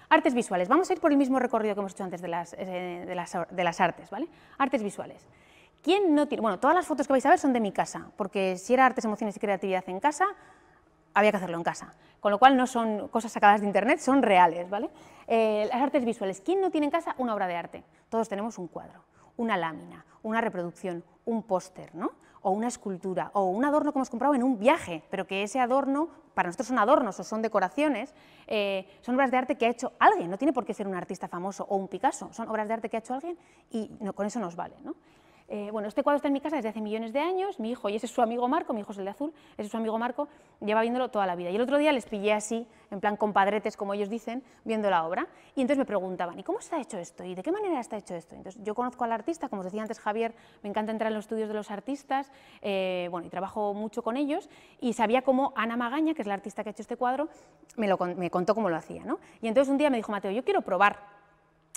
Artes visuales. Vamos a ir por el mismo recorrido que hemos hecho antes de las artes, ¿vale? Artes visuales. ¿Quién no tiene? Bueno, todas las fotos que vais a ver son de mi casa, porque si era artes, emociones y creatividad en casa, había que hacerlo en casa, con lo cual no son cosas sacadas de internet, son reales, ¿vale? Las artes visuales. ¿Quién no tiene en casa una obra de arte? Todos tenemos un cuadro, una lámina, una reproducción, un póster, ¿no?, o una escultura, o un adorno que hemos comprado en un viaje, pero que ese adorno, para nosotros son adornos o son decoraciones, son obras de arte que ha hecho alguien, no tiene por qué ser un artista famoso o un Picasso, son obras de arte que ha hecho alguien y con eso nos vale, ¿no? Bueno, este cuadro está en mi casa desde hace millones de años, mi hijo, y ese es su amigo Marco, mi hijo es el de azul, ese es su amigo Marco, lleva viéndolo toda la vida. Y el otro día les pillé así, en plan compadretes, como ellos dicen, viendo la obra, y entonces me preguntaban, ¿y cómo está hecho esto? ¿Y de qué manera está hecho esto? Entonces yo conozco al artista, como os decía antes Javier, me encanta entrar en los estudios de los artistas, bueno, y trabajo mucho con ellos, y sabía cómo Ana Magaña, que es la artista que ha hecho este cuadro, me contó cómo lo hacía, ¿no? Y entonces un día me dijo, Mateo, yo quiero probar.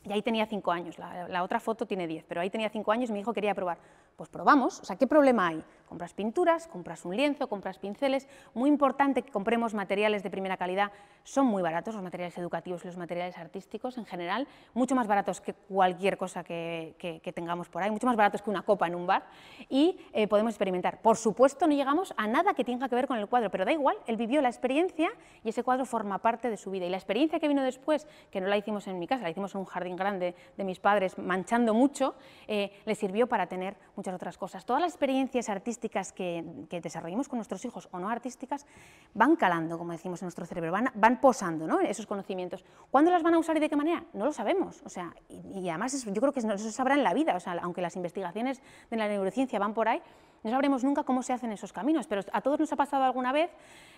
Y ahí tenía 5 años, la otra foto tiene 10, pero ahí tenía 5 años y mi hijo quería probar. Pues probamos, o sea, ¿qué problema hay? Compras pinturas, compras un lienzo, compras pinceles, muy importante que compremos materiales de primera calidad, son muy baratos los materiales educativos y los materiales artísticos en general, mucho más baratos que cualquier cosa que tengamos por ahí, mucho más baratos que una copa en un bar, y podemos experimentar. Por supuesto no llegamos a nada que tenga que ver con el cuadro, pero da igual, él vivió la experiencia y ese cuadro forma parte de su vida. Y la experiencia que vino después, que no la hicimos en mi casa, la hicimos en un jardín grande de mis padres, manchando mucho, le sirvió para tener muchas otras cosas. Todas las experiencias artísticas que desarrollemos con nuestros hijos o no artísticas van calando, como decimos, en nuestro cerebro, van posando, ¿no?, esos conocimientos. ¿Cuándo las van a usar y de qué manera? No lo sabemos, o sea, y además yo creo que eso se sabrá en la vida, o sea, aunque las investigaciones de la neurociencia van por ahí, No sabremos nunca cómo se hacen esos caminos, pero a todos nos ha pasado alguna vez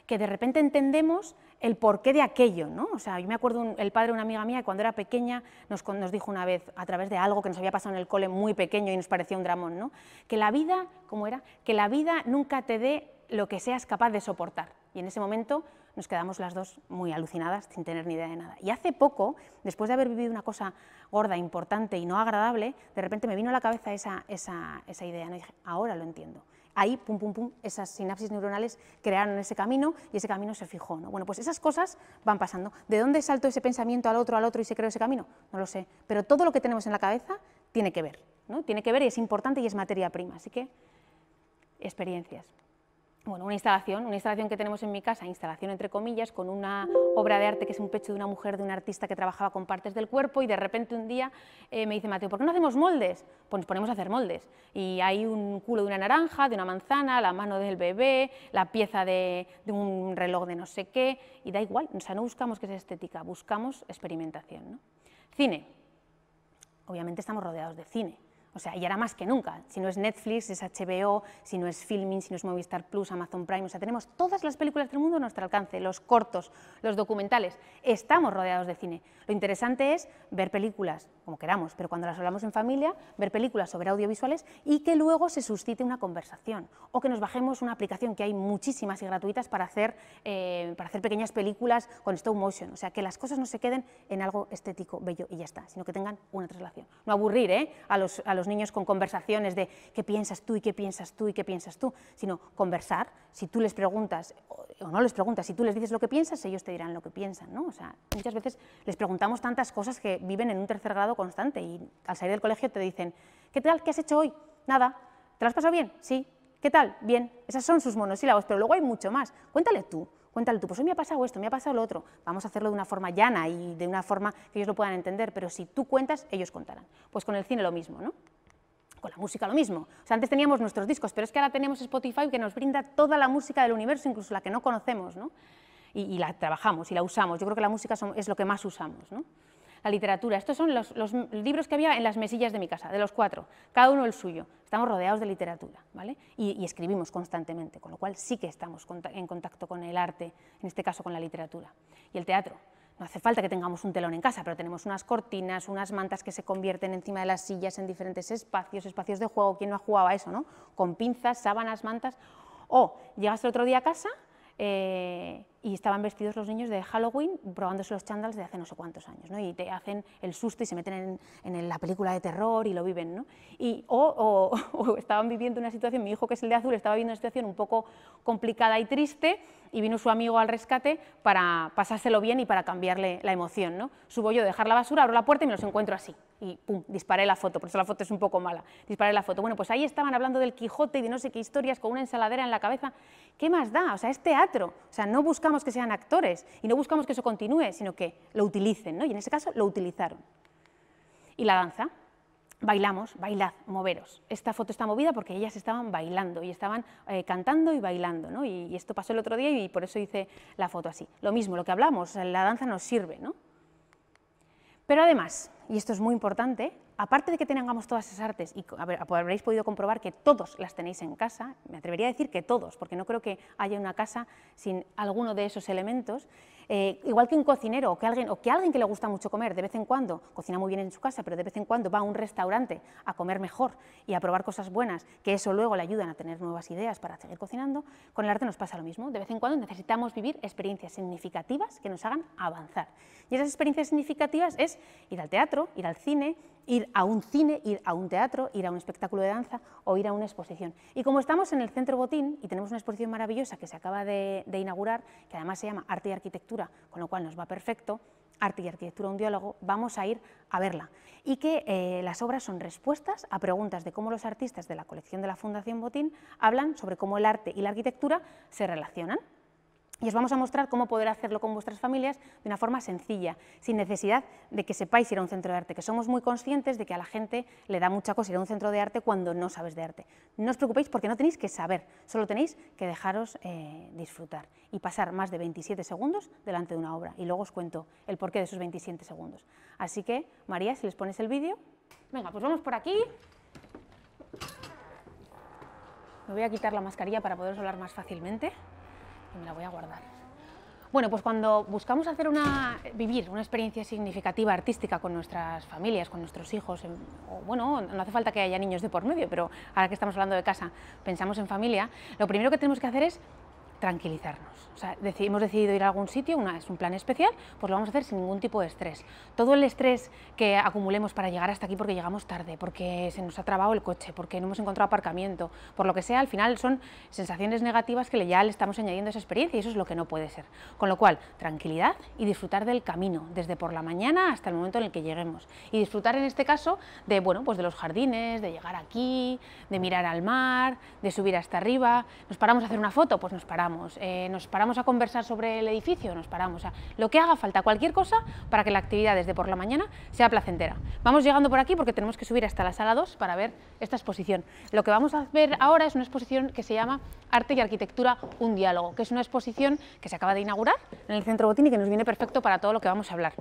que de repente entendemos el porqué de aquello, ¿no? O sea, yo me acuerdo el padre de una amiga mía, cuando era pequeña, nos dijo una vez, a través de algo que nos había pasado en el cole muy pequeño y nos parecía un dramón, ¿no? Que la vida, ¿cómo era? Que la vida nunca te dé lo que seas capaz de soportar. Y en ese momento nos quedamos las dos muy alucinadas, sin tener ni idea de nada. Y hace poco, después de haber vivido una cosa gorda, importante y no agradable, de repente me vino a la cabeza esa idea, ¿no? Y dije, ahora lo entiendo. Ahí, pum, pum, pum, esas sinapsis neuronales crearon ese camino y ese camino se fijó, ¿no? Bueno, pues esas cosas van pasando. ¿De dónde saltó ese pensamiento al otro y se creó ese camino? No lo sé, pero todo lo que tenemos en la cabeza tiene que ver, ¿no? Tiene que ver y es importante y es materia prima, así que experiencias. Bueno, una instalación que tenemos en mi casa, instalación entre comillas, con una obra de arte que es un pecho de una mujer, de un artista que trabajaba con partes del cuerpo, y de repente un día me dice Mateo, ¿por qué no hacemos moldes? Pues nos ponemos a hacer moldes, y hay un culo de una naranja, de una manzana, la mano del bebé, la pieza de un reloj de no sé qué, y da igual, o sea, no buscamos que sea estética, buscamos experimentación, ¿no? Cine, obviamente estamos rodeados de cine. O sea, y ahora más que nunca, si no es Netflix, es HBO, si no es Filmin, si no es Movistar Plus, Amazon Prime, o sea, tenemos todas las películas del mundo a nuestro alcance, los cortos, los documentales, estamos rodeados de cine. Lo interesante es ver películas, como queramos, pero cuando las hablamos en familia, ver películas sobre audiovisuales y que luego se suscite una conversación, o que nos bajemos una aplicación, que hay muchísimas y gratuitas para hacer pequeñas películas con stop motion, o sea, que las cosas no se queden en algo estético, bello y ya está, sino que tengan una traslación. No aburrir a los niños con conversaciones de qué piensas tú y qué piensas tú y qué piensas tú, sino conversar. Si tú les preguntas o no les preguntas, si tú les dices lo que piensas, ellos te dirán lo que piensan, ¿no? O sea, muchas veces les preguntamos tantas cosas que viven en un tercer grado constante y al salir del colegio te dicen, ¿qué tal? ¿Qué has hecho hoy? Nada. ¿Te lo has pasado bien? Sí. ¿Qué tal? Bien. Esas son sus monosílabos, pero luego hay mucho más. Cuéntale tú, pues hoy me ha pasado esto, me ha pasado lo otro. Vamos a hacerlo de una forma llana y de una forma que ellos lo puedan entender, pero si tú cuentas, ellos contarán. Pues con el cine lo mismo, ¿no? Con la música lo mismo. O sea, antes teníamos nuestros discos, pero es que ahora tenemos Spotify que nos brinda toda la música del universo, incluso la que no conocemos, ¿no? Y la trabajamos y la usamos. Yo creo que la música es lo que más usamos, ¿no? La literatura, estos son los libros que había en las mesillas de mi casa, de los 4, cada uno el suyo. Estamos rodeados de literatura, ¿vale? Y escribimos constantemente, con lo cual sí que estamos en contacto con el arte, en este caso con la literatura. Y el teatro. No hace falta que tengamos un telón en casa, pero tenemos unas cortinas, unas mantas que se convierten encima de las sillas en diferentes espacios de juego. ¿Quién no ha jugado a eso, no? Con pinzas, sábanas, mantas. O llegas el otro día a casa y estaban vestidos los niños de Halloween probándose los chándals de hace no sé cuántos años, ¿no? Y te hacen el susto y se meten en la película de terror y lo viven, ¿no? O estaban viviendo una situación, mi hijo que es el de azul estaba viviendo una situación un poco complicada y triste y vino su amigo al rescate para pasárselo bien y para cambiarle la emoción, ¿no? Subo yo a dejar la basura, abro la puerta y me los encuentro así y pum, disparé la foto, por eso la foto es un poco mala, disparé la foto. Bueno, pues ahí estaban hablando del Quijote y de no sé qué historias con una ensaladera en la cabeza. ¿Qué más da? O sea, es teatro, o sea, no buscamos que sean actores y no buscamos que eso continúe, sino que lo utilicen, ¿no? Y en ese caso lo utilizaron. Y la danza, bailamos, bailad, moveros. Esta foto está movida porque ellas estaban bailando y estaban cantando y bailando, ¿no? Y esto pasó el otro día y por eso hice la foto así. Lo mismo, lo que hablamos, la danza nos sirve, ¿no? Pero además, y esto es muy importante, aparte de que tengamos todas esas artes, y habréis podido comprobar que todos las tenéis en casa, me atrevería a decir que todos, porque no creo que haya una casa sin alguno de esos elementos, igual que un cocinero o que alguien que le gusta mucho comer, de vez en cuando, cocina muy bien en su casa, pero de vez en cuando va a un restaurante a comer mejor y a probar cosas buenas, que eso luego le ayudan a tener nuevas ideas para seguir cocinando, con el arte nos pasa lo mismo. De vez en cuando necesitamos vivir experiencias significativas que nos hagan avanzar. Y esas experiencias significativas es ir al teatro, ir al cine, ir a un teatro, ir a un espectáculo de danza o ir a una exposición. Y como estamos en el Centro Botín y tenemos una exposición maravillosa que se acaba de inaugurar, que además se llama Arte y Arquitectura, con lo cual nos va perfecto, Arte y Arquitectura, un diálogo, vamos a ir a verla. Y que las obras son respuestas a preguntas de cómo los artistas de la colección de la Fundación Botín hablan sobre cómo el arte y la arquitectura se relacionan. Y os vamos a mostrar cómo poder hacerlo con vuestras familias de una forma sencilla, sin necesidad de que sepáis ir a un centro de arte, que somos muy conscientes de que a la gente le da mucha cosa ir a un centro de arte cuando no sabes de arte. No os preocupéis porque no tenéis que saber, solo tenéis que dejaros disfrutar y pasar más de 27 segundos delante de una obra. Y luego os cuento el porqué de esos 27 segundos. Así que, María, si les pones el vídeo. Venga, pues vamos por aquí. Me voy a quitar la mascarilla para poderos hablar más fácilmente y me la voy a guardar. Bueno, pues cuando buscamos vivir una experiencia significativa artística con nuestras familias, con nuestros hijos, o bueno, no hace falta que haya niños de por medio, pero ahora que estamos hablando de casa, pensamos en familia, lo primero que tenemos que hacer es tranquilizarnos. O sea, hemos decidido ir a algún sitio, es un plan especial, pues lo vamos a hacer sin ningún tipo de estrés. Todo el estrés que acumulemos para llegar hasta aquí porque llegamos tarde, porque se nos ha trabado el coche, porque no hemos encontrado aparcamiento, por lo que sea, al final son sensaciones negativas que ya le estamos añadiendo a esa experiencia y eso es lo que no puede ser. Con lo cual, tranquilidad y disfrutar del camino, desde por la mañana hasta el momento en el que lleguemos. Y disfrutar en este caso de, bueno, pues de los jardines, de llegar aquí, de mirar al mar, de subir hasta arriba. ¿Nos paramos a hacer una foto? Pues nos paramos. Nos paramos a conversar sobre el edificio, nos paramos, o sea, lo que haga falta, cualquier cosa para que la actividad desde por la mañana sea placentera. Vamos llegando por aquí porque tenemos que subir hasta la sala 2 para ver esta exposición. Lo que vamos a ver ahora es una exposición que se llama Arte y Arquitectura, un diálogo, que es una exposición que se acaba de inaugurar en el Centro Botín y que nos viene perfecto para todo lo que vamos a hablar.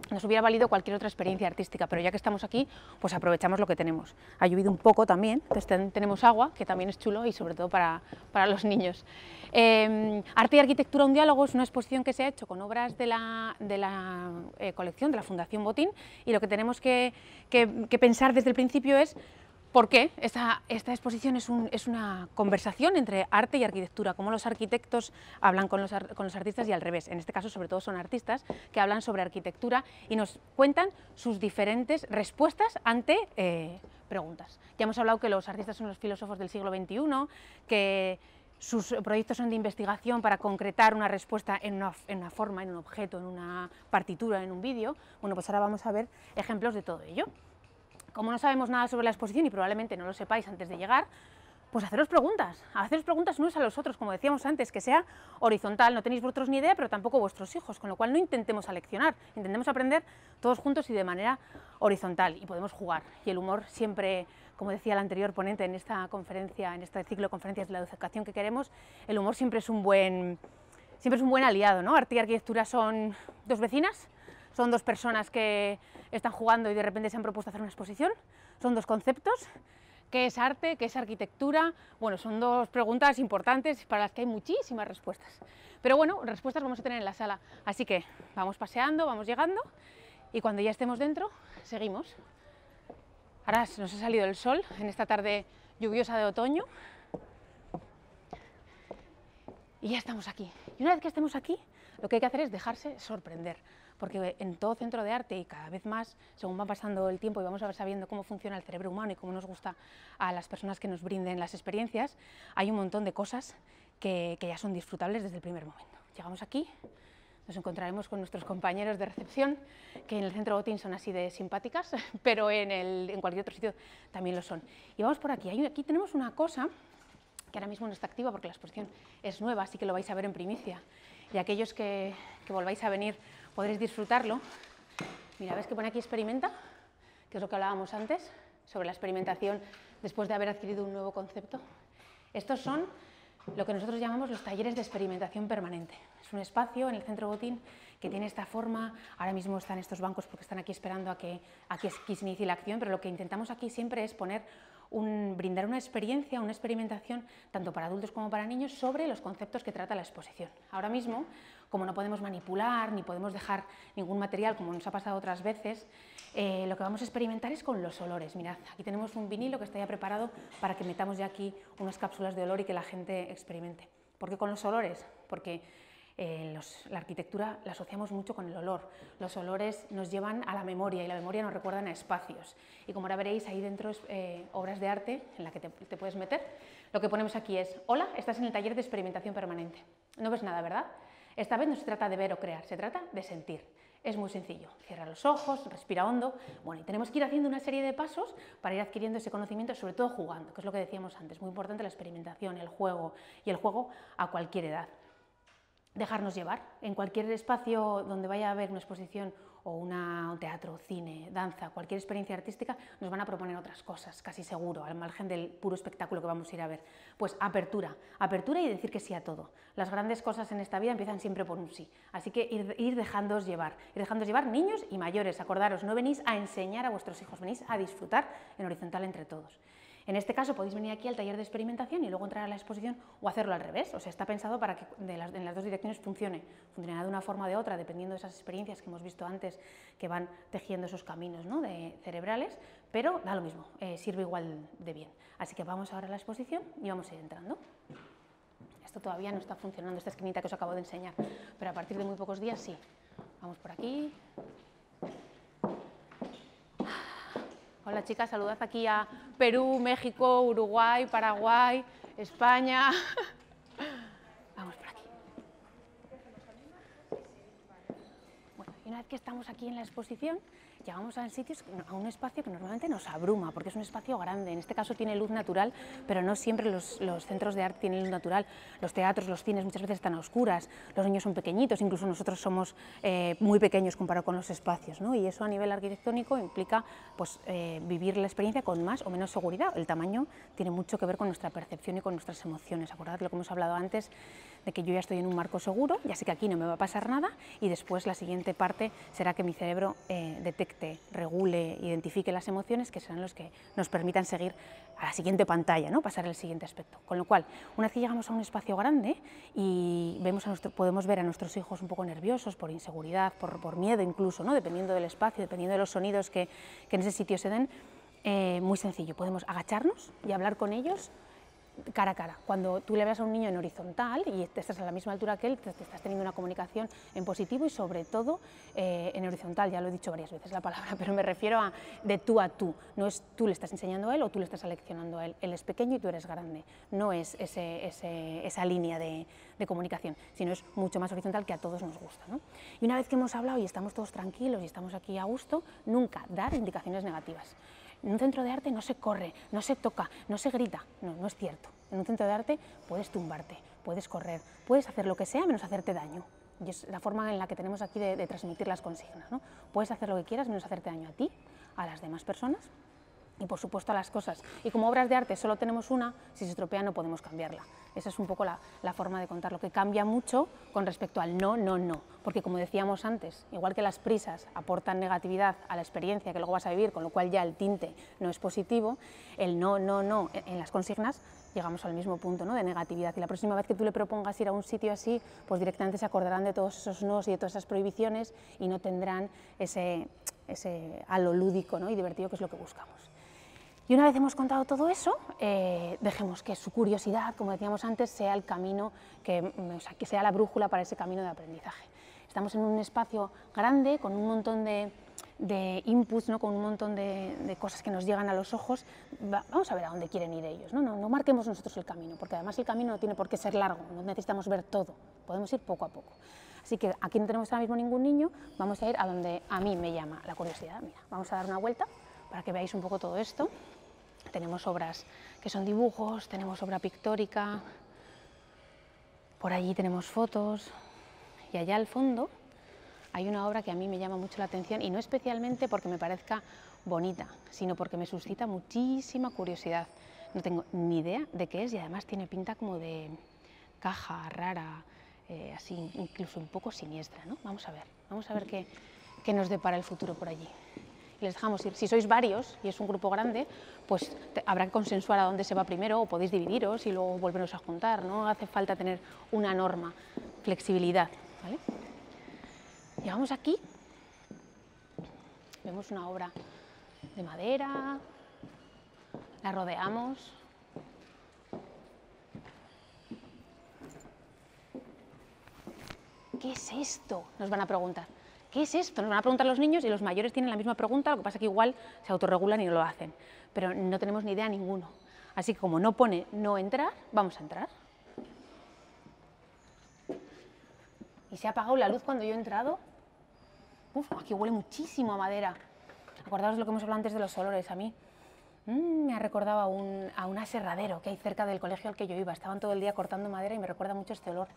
Nos hubiera valido cualquier otra experiencia artística, pero ya que estamos aquí, pues aprovechamos lo que tenemos. Ha llovido un poco también, entonces tenemos agua, que también es chulo y sobre todo para los niños. Arte y Arquitectura, un diálogo es una exposición que se ha hecho con obras de la colección de la Fundación Botín y lo que tenemos que pensar desde el principio es ¿por qué? Esta exposición es una conversación entre arte y arquitectura, cómo los arquitectos hablan con los artistas y al revés. En este caso, sobre todo, son artistas que hablan sobre arquitectura y nos cuentan sus diferentes respuestas ante preguntas. Ya hemos hablado que los artistas son los filósofos del siglo XXI, que sus proyectos son de investigación para concretar una respuesta en una forma, en un objeto, en una partitura, en un vídeo. Bueno, pues ahora vamos a ver ejemplos de todo ello. Como no sabemos nada sobre la exposición y probablemente no lo sepáis antes de llegar, pues haceros preguntas unos a los otros, como decíamos antes, que sea horizontal, no tenéis vosotros ni idea, pero tampoco vuestros hijos, con lo cual no intentemos aleccionar, intentemos aprender todos juntos y de manera horizontal, y podemos jugar. Y el humor siempre, como decía el anterior ponente en esta conferencia, en este ciclo de conferencias de la educación que queremos, el humor siempre es un buen aliado, ¿no? Arte y arquitectura son dos vecinas, son dos personas que están jugando y de repente se han propuesto hacer una exposición, son dos conceptos, ¿qué es arte?, ¿qué es arquitectura? Bueno, son dos preguntas importantes para las que hay muchísimas respuestas, pero bueno, respuestas vamos a tener en la sala, así que vamos paseando, vamos llegando y cuando ya estemos dentro, seguimos. Ahora nos ha salido el sol en esta tarde lluviosa de otoño y ya estamos aquí. Y una vez que estemos aquí, lo que hay que hacer es dejarse sorprender, porque en todo centro de arte y cada vez más, según va pasando el tiempo y vamos a ver sabiendo cómo funciona el cerebro humano y cómo nos gusta a las personas que nos brinden las experiencias, hay un montón de cosas que ya son disfrutables desde el primer momento. Llegamos aquí, nos encontraremos con nuestros compañeros de recepción, que en el Centro Botín son así de simpáticas, pero en cualquier otro sitio también lo son. Y vamos por aquí, aquí tenemos una cosa que ahora mismo no está activa porque la exposición es nueva, así que lo vais a ver en primicia. Y aquellos que volváis a venir podréis disfrutarlo. Mira, ¿ves que pone aquí experimenta? Que es lo que hablábamos antes, sobre la experimentación después de haber adquirido un nuevo concepto. Estos son lo que nosotros llamamos los talleres de experimentación permanente. Es un espacio en el Centro Botín que tiene esta forma. Ahora mismo están estos bancos porque están aquí esperando a que se inicie la acción, pero lo que intentamos aquí siempre es brindar una experiencia, una experimentación, tanto para adultos como para niños, sobre los conceptos que trata la exposición. Ahora mismo, como no podemos manipular ni podemos dejar ningún material, como nos ha pasado otras veces, lo que vamos a experimentar es con los olores. Mirad, aquí tenemos un vinilo que está ya preparado para que metamos ya aquí unas cápsulas de olor y que la gente experimente. ¿Por qué con los olores? Porque la arquitectura la asociamos mucho con el olor. Los olores nos llevan a la memoria y la memoria nos recuerdan a espacios. Y como ahora veréis, ahí dentro es obras de arte en la que te puedes meter. Lo que ponemos aquí es: hola, estás en el taller de experimentación permanente. No ves nada, ¿verdad? Esta vez no se trata de ver o crear, se trata de sentir. Es muy sencillo. Cierra los ojos, respira hondo. Bueno, y tenemos que ir haciendo una serie de pasos para ir adquiriendo ese conocimiento, sobre todo jugando, que es lo que decíamos antes. Muy importante la experimentación, el juego, y el juego a cualquier edad. Dejarnos llevar. En cualquier espacio donde vaya a haber una exposición o un teatro, cine, danza, cualquier experiencia artística, nos van a proponer otras cosas, casi seguro, al margen del puro espectáculo que vamos a ir a ver. Pues apertura y decir que sí a todo. Las grandes cosas en esta vida empiezan siempre por un sí, así que ir dejándoos llevar, niños y mayores. Acordaros, no venís a enseñar a vuestros hijos, venís a disfrutar en horizontal entre todos. En este caso podéis venir aquí al taller de experimentación y luego entrar a la exposición o hacerlo al revés, o sea, está pensado para que en las dos direcciones funcione. Funcionará de una forma o de otra, dependiendo de esas experiencias que hemos visto antes, que van tejiendo esos caminos, ¿no?, cerebrales, pero da lo mismo, sirve igual de bien. Así que vamos ahora a la exposición y vamos a ir entrando. Esto todavía no está funcionando, esta esquinita que os acabo de enseñar, pero a partir de muy pocos días sí. Vamos por aquí. Hola chicas, saludad aquí a Perú, México, Uruguay, Paraguay, España. Vamos por aquí. Bueno, y una vez que estamos aquí en la exposición, llegamos a un espacio que normalmente nos abruma, porque es un espacio grande. En este caso tiene luz natural, pero no siempre los centros de arte tienen luz natural. Los teatros, los cines muchas veces están a oscuras, los niños son pequeñitos, incluso nosotros somos muy pequeños comparado con los espacios, ¿no? Y eso a nivel arquitectónico implica pues, vivir la experiencia con más o menos seguridad. El tamaño tiene mucho que ver con nuestra percepción y con nuestras emociones. Acordad lo que hemos hablado antes, de que yo ya estoy en un marco seguro, ya sé que aquí no me va a pasar nada, y después la siguiente parte será que mi cerebro detecte, regule, identifique las emociones, que serán los que nos permitan seguir a la siguiente pantalla, ¿no?, pasar al siguiente aspecto. Con lo cual, una vez que llegamos a un espacio grande y podemos ver a nuestros hijos un poco nerviosos por inseguridad, por miedo incluso, ¿no?, dependiendo del espacio, dependiendo de los sonidos que en ese sitio se den, muy sencillo, podemos agacharnos y hablar con ellos cara a cara. Cuando tú le veas a un niño en horizontal y estás a la misma altura que él, te estás teniendo una comunicación en positivo y sobre todo en horizontal, ya lo he dicho varias veces la palabra, pero me refiero a de tú a tú, no es tú le estás enseñando a él o tú le estás aleccionando a él, él es pequeño y tú eres grande, no es esa línea de comunicación, sino es mucho más horizontal, que a todos nos gusta, ¿no? Y una vez que hemos hablado y estamos todos tranquilos y estamos aquí a gusto, nunca dar indicaciones negativas. En un centro de arte no se corre, no se toca, no se grita, no es cierto. En un centro de arte puedes tumbarte, puedes correr, puedes hacer lo que sea menos hacerte daño. Y es la forma en la que tenemos aquí de transmitir las consignas, ¿no? Puedes hacer lo que quieras menos hacerte daño a ti, a las demás personas y por supuesto a las cosas. Y como obras de arte solo tenemos una, si se estropea no podemos cambiarla. Esa es un poco la forma de contar, lo que cambia mucho con respecto al no, no, no. Porque como decíamos antes, igual que las prisas aportan negatividad a la experiencia que luego vas a vivir, con lo cual ya el tinte no es positivo, el no, no, no en las consignas llegamos al mismo punto, ¿no?, de negatividad. Y la próxima vez que tú le propongas ir a un sitio así, pues directamente se acordarán de todos esos nos y de todas esas prohibiciones y no tendrán ese halo lúdico, ¿no?, y divertido, que es lo que buscamos. Y una vez hemos contado todo eso, dejemos que su curiosidad, como decíamos antes, sea el camino, que sea la brújula para ese camino de aprendizaje. Estamos en un espacio grande, con un montón de inputs, ¿no?, con un montón de cosas que nos llegan a los ojos. Vamos a ver a dónde quieren ir ellos, ¿no? No marquemos nosotros el camino, porque además el camino no tiene por qué ser largo, no necesitamos ver todo, podemos ir poco a poco. Así que aquí no tenemos ahora mismo ningún niño, vamos a ir a donde a mí me llama la curiosidad. Mira, vamos a dar una vuelta para que veáis un poco todo esto. Tenemos obras que son dibujos, tenemos obra pictórica, por allí tenemos fotos y allá al fondo hay una obra que a mí me llama mucho la atención, y no especialmente porque me parezca bonita, sino porque me suscita muchísima curiosidad. No tengo ni idea de qué es y además tiene pinta como de caja rara, así incluso un poco siniestra, ¿no? Vamos a ver qué nos depara el futuro por allí. Y les dejamos ir. Si sois varios y es un grupo grande, pues habrá que consensuar a dónde se va primero, o podéis dividiros y luego volveros a juntar, no hace falta tener una norma, flexibilidad, ¿vale? Llegamos aquí, vemos una obra de madera, la rodeamos. ¿Qué es esto?, nos van a preguntar. ¿Qué es esto?, nos van a preguntar los niños, y los mayores tienen la misma pregunta, lo que pasa es que igual se autorregulan y no lo hacen, pero no tenemos ni idea ninguno. Así que como no pone no entrar, vamos a entrar. ¿Y se ha apagado la luz cuando yo he entrado? Uf, aquí huele muchísimo a madera. Acordaos de lo que hemos hablado antes de los olores. A mí me ha recordado a un aserradero que hay cerca del colegio al que yo iba. Estaban todo el día cortando madera y me recuerda mucho este olor.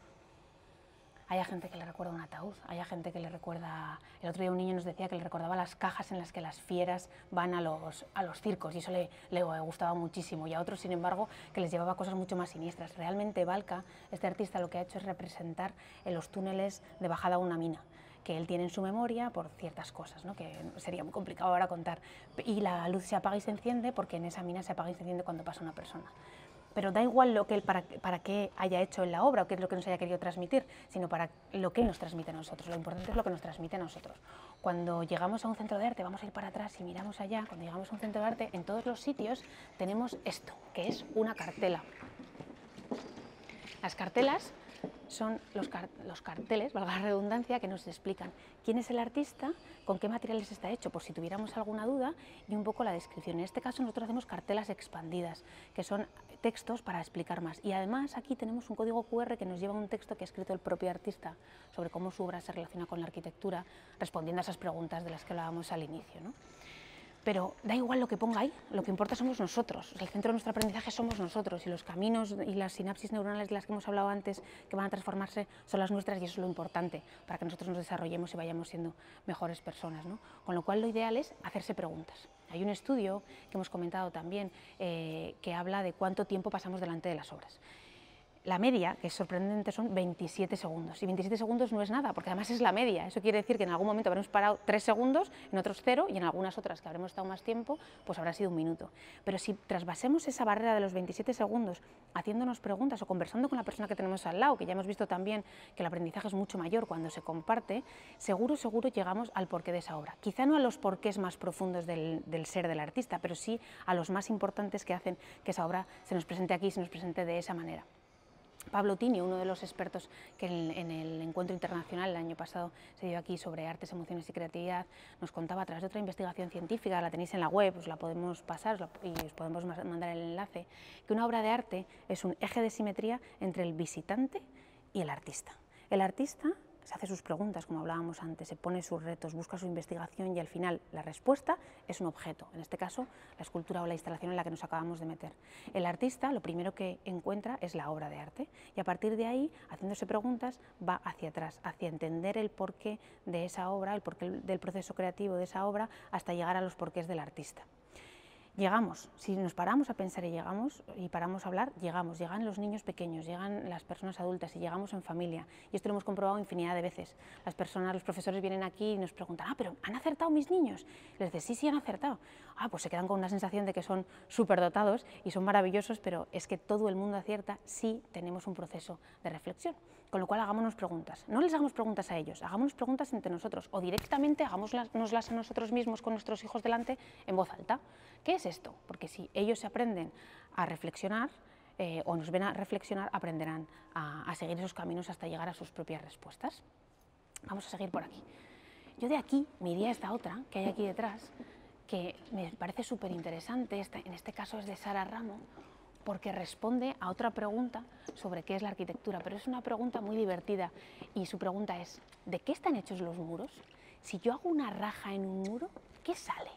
Hay gente que le recuerda un ataúd, hay gente que le recuerda... El otro día un niño nos decía que le recordaba las cajas en las que las fieras van a los circos, y eso le gustaba muchísimo, y a otros, sin embargo, que les llevaba cosas mucho más siniestras. Realmente Valka, este artista, lo que ha hecho es representar en los túneles de bajada a una mina, que él tiene en su memoria por ciertas cosas, ¿no? Que sería muy complicado ahora contar. Y la luz se apaga y se enciende porque en esa mina se apaga y se enciende cuando pasa una persona. Pero da igual lo que él para qué haya hecho en la obra o qué es lo que nos haya querido transmitir, sino para lo que él nos transmite a nosotros. Lo importante es lo que nos transmite a nosotros. Cuando llegamos a un centro de arte, vamos a ir para atrás y miramos allá, cuando llegamos a un centro de arte, en todos los sitios tenemos esto, que es una cartela. Las cartelas son los carteles, valga la redundancia, que nos explican quién es el artista, con qué materiales está hecho, por si tuviéramos alguna duda, y un poco la descripción. En este caso nosotros hacemos cartelas expandidas, que son textos para explicar más. Y además aquí tenemos un código QR que nos lleva a un texto que ha escrito el propio artista sobre cómo su obra se relaciona con la arquitectura, respondiendo a esas preguntas de las que hablábamos al inicio, ¿no? Pero da igual lo que ponga ahí, lo que importa somos nosotros, el centro de nuestro aprendizaje somos nosotros y los caminos y las sinapsis neuronales de las que hemos hablado antes que van a transformarse son las nuestras y eso es lo importante para que nosotros nos desarrollemos y vayamos siendo mejores personas, ¿no? Con lo cual lo ideal es hacerse preguntas. Hay un estudio que hemos comentado también que habla de cuánto tiempo pasamos delante de las obras. La media, que es sorprendente, son 27 segundos. Y 27 segundos no es nada, porque además es la media. Eso quiere decir que en algún momento habremos parado 3 segundos, en otros 0, y en algunas otras que habremos estado más tiempo, pues habrá sido 1 minuto. Pero si trasvasemos esa barrera de los 27 segundos haciéndonos preguntas o conversando con la persona que tenemos al lado, que ya hemos visto también que el aprendizaje es mucho mayor cuando se comparte, seguro llegamos al porqué de esa obra. Quizá no a los porqués más profundos del ser del artista, pero sí a los más importantes que hacen que esa obra se nos presente aquí, se nos presente de esa manera. Pablo Tinio, uno de los expertos que en el encuentro internacional el año pasado se dio aquí sobre artes, emociones y creatividad, nos contaba a través de otra investigación científica, la tenéis en la web, os la podemos pasar y os podemos mandar el enlace, que una obra de arte es un eje de simetría entre el visitante y el artista. El artista se hace sus preguntas, como hablábamos antes, se pone sus retos, busca su investigación y al final la respuesta es un objeto, en este caso la escultura o la instalación en la que nos acabamos de meter. El artista lo primero que encuentra es la obra de arte y a partir de ahí, haciéndose preguntas, va hacia atrás, hacia entender el porqué de esa obra, el porqué del proceso creativo de esa obra, hasta llegar a los porqués del artista. Llegamos, si nos paramos a pensar y paramos a hablar, llegan los niños pequeños, llegan las personas adultas y llegamos en familia. Y esto lo hemos comprobado infinidad de veces. Las personas, los profesores vienen aquí y nos preguntan, pero ¿han acertado mis niños? Les dices, sí, han acertado. Pues se quedan con una sensación de que son superdotados y son maravillosos, pero es que todo el mundo acierta si tenemos un proceso de reflexión. Con lo cual hagámonos preguntas. No les hagamos preguntas a ellos, hagámonos preguntas entre nosotros o directamente hagámoslas a nosotros mismos con nuestros hijos delante en voz alta. ¿Qué es esto? Porque si ellos se aprenden a reflexionar o nos ven a reflexionar, aprenderán a seguir esos caminos hasta llegar a sus propias respuestas. Vamos a seguir por aquí. Yo de aquí me iría a esta otra que hay aquí detrás, que me parece súper interesante, en este caso es de Sara Ramo, porque responde a otra pregunta sobre qué es la arquitectura, pero es una pregunta muy divertida y su pregunta es, ¿de qué están hechos los muros? Si yo hago una raja en un muro, ¿qué sale?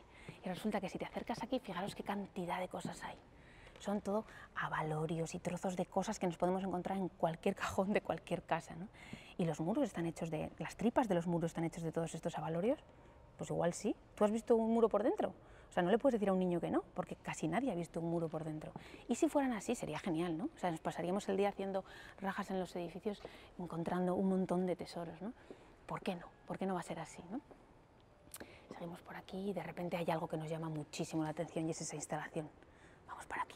Y resulta que si te acercas aquí, fijaros qué cantidad de cosas hay. Son todo abalorios y trozos de cosas que nos podemos encontrar en cualquier cajón de cualquier casa, ¿no? Y los muros están hechos las tripas de los muros están hechos de todos estos abalorios. Pues igual sí. ¿Tú has visto un muro por dentro? O sea, no le puedes decir a un niño que no, porque casi nadie ha visto un muro por dentro. Y si fueran así, sería genial, ¿no? O sea, nos pasaríamos el día haciendo rajas en los edificios, encontrando un montón de tesoros, ¿no? ¿Por qué no? ¿Por qué no va a ser así, no? Seguimos por aquí y de repente hay algo que nos llama muchísimo la atención y es esa instalación. Vamos para aquí.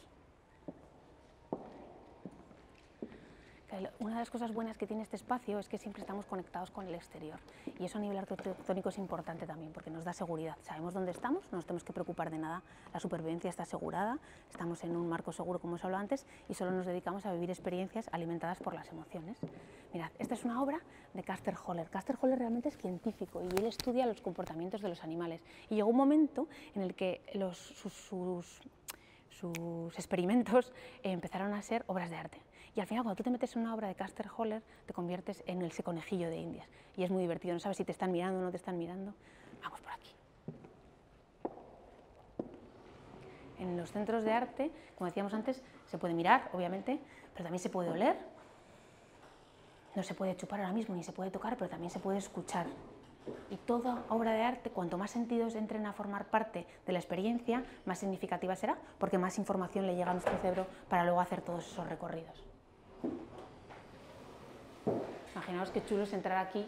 Una de las cosas buenas que tiene este espacio es que siempre estamos conectados con el exterior y eso a nivel arquitectónico es importante también porque nos da seguridad. Sabemos dónde estamos, no nos tenemos que preocupar de nada, la supervivencia está asegurada, estamos en un marco seguro como os he hablado antes y solo nos dedicamos a vivir experiencias alimentadas por las emociones. Mirad, esta es una obra de Caster Holler. Caster Holler realmente es científico y él estudia los comportamientos de los animales y llegó un momento en el que sus experimentos empezaron a ser obras de arte. Y al final, cuando tú te metes en una obra de Caster Holler, te conviertes en ese conejillo de Indias. Y es muy divertido, no sabes si te están mirando o no te están mirando. Vamos por aquí. En los centros de arte, como decíamos antes, se puede mirar, obviamente, pero también se puede oler. No se puede chupar ahora mismo, ni se puede tocar, pero también se puede escuchar. Y toda obra de arte, cuanto más sentidos entren a formar parte de la experiencia, más significativa será, porque más información le llega a nuestro cerebro para luego hacer todos esos recorridos. Imaginaos qué chulo es entrar aquí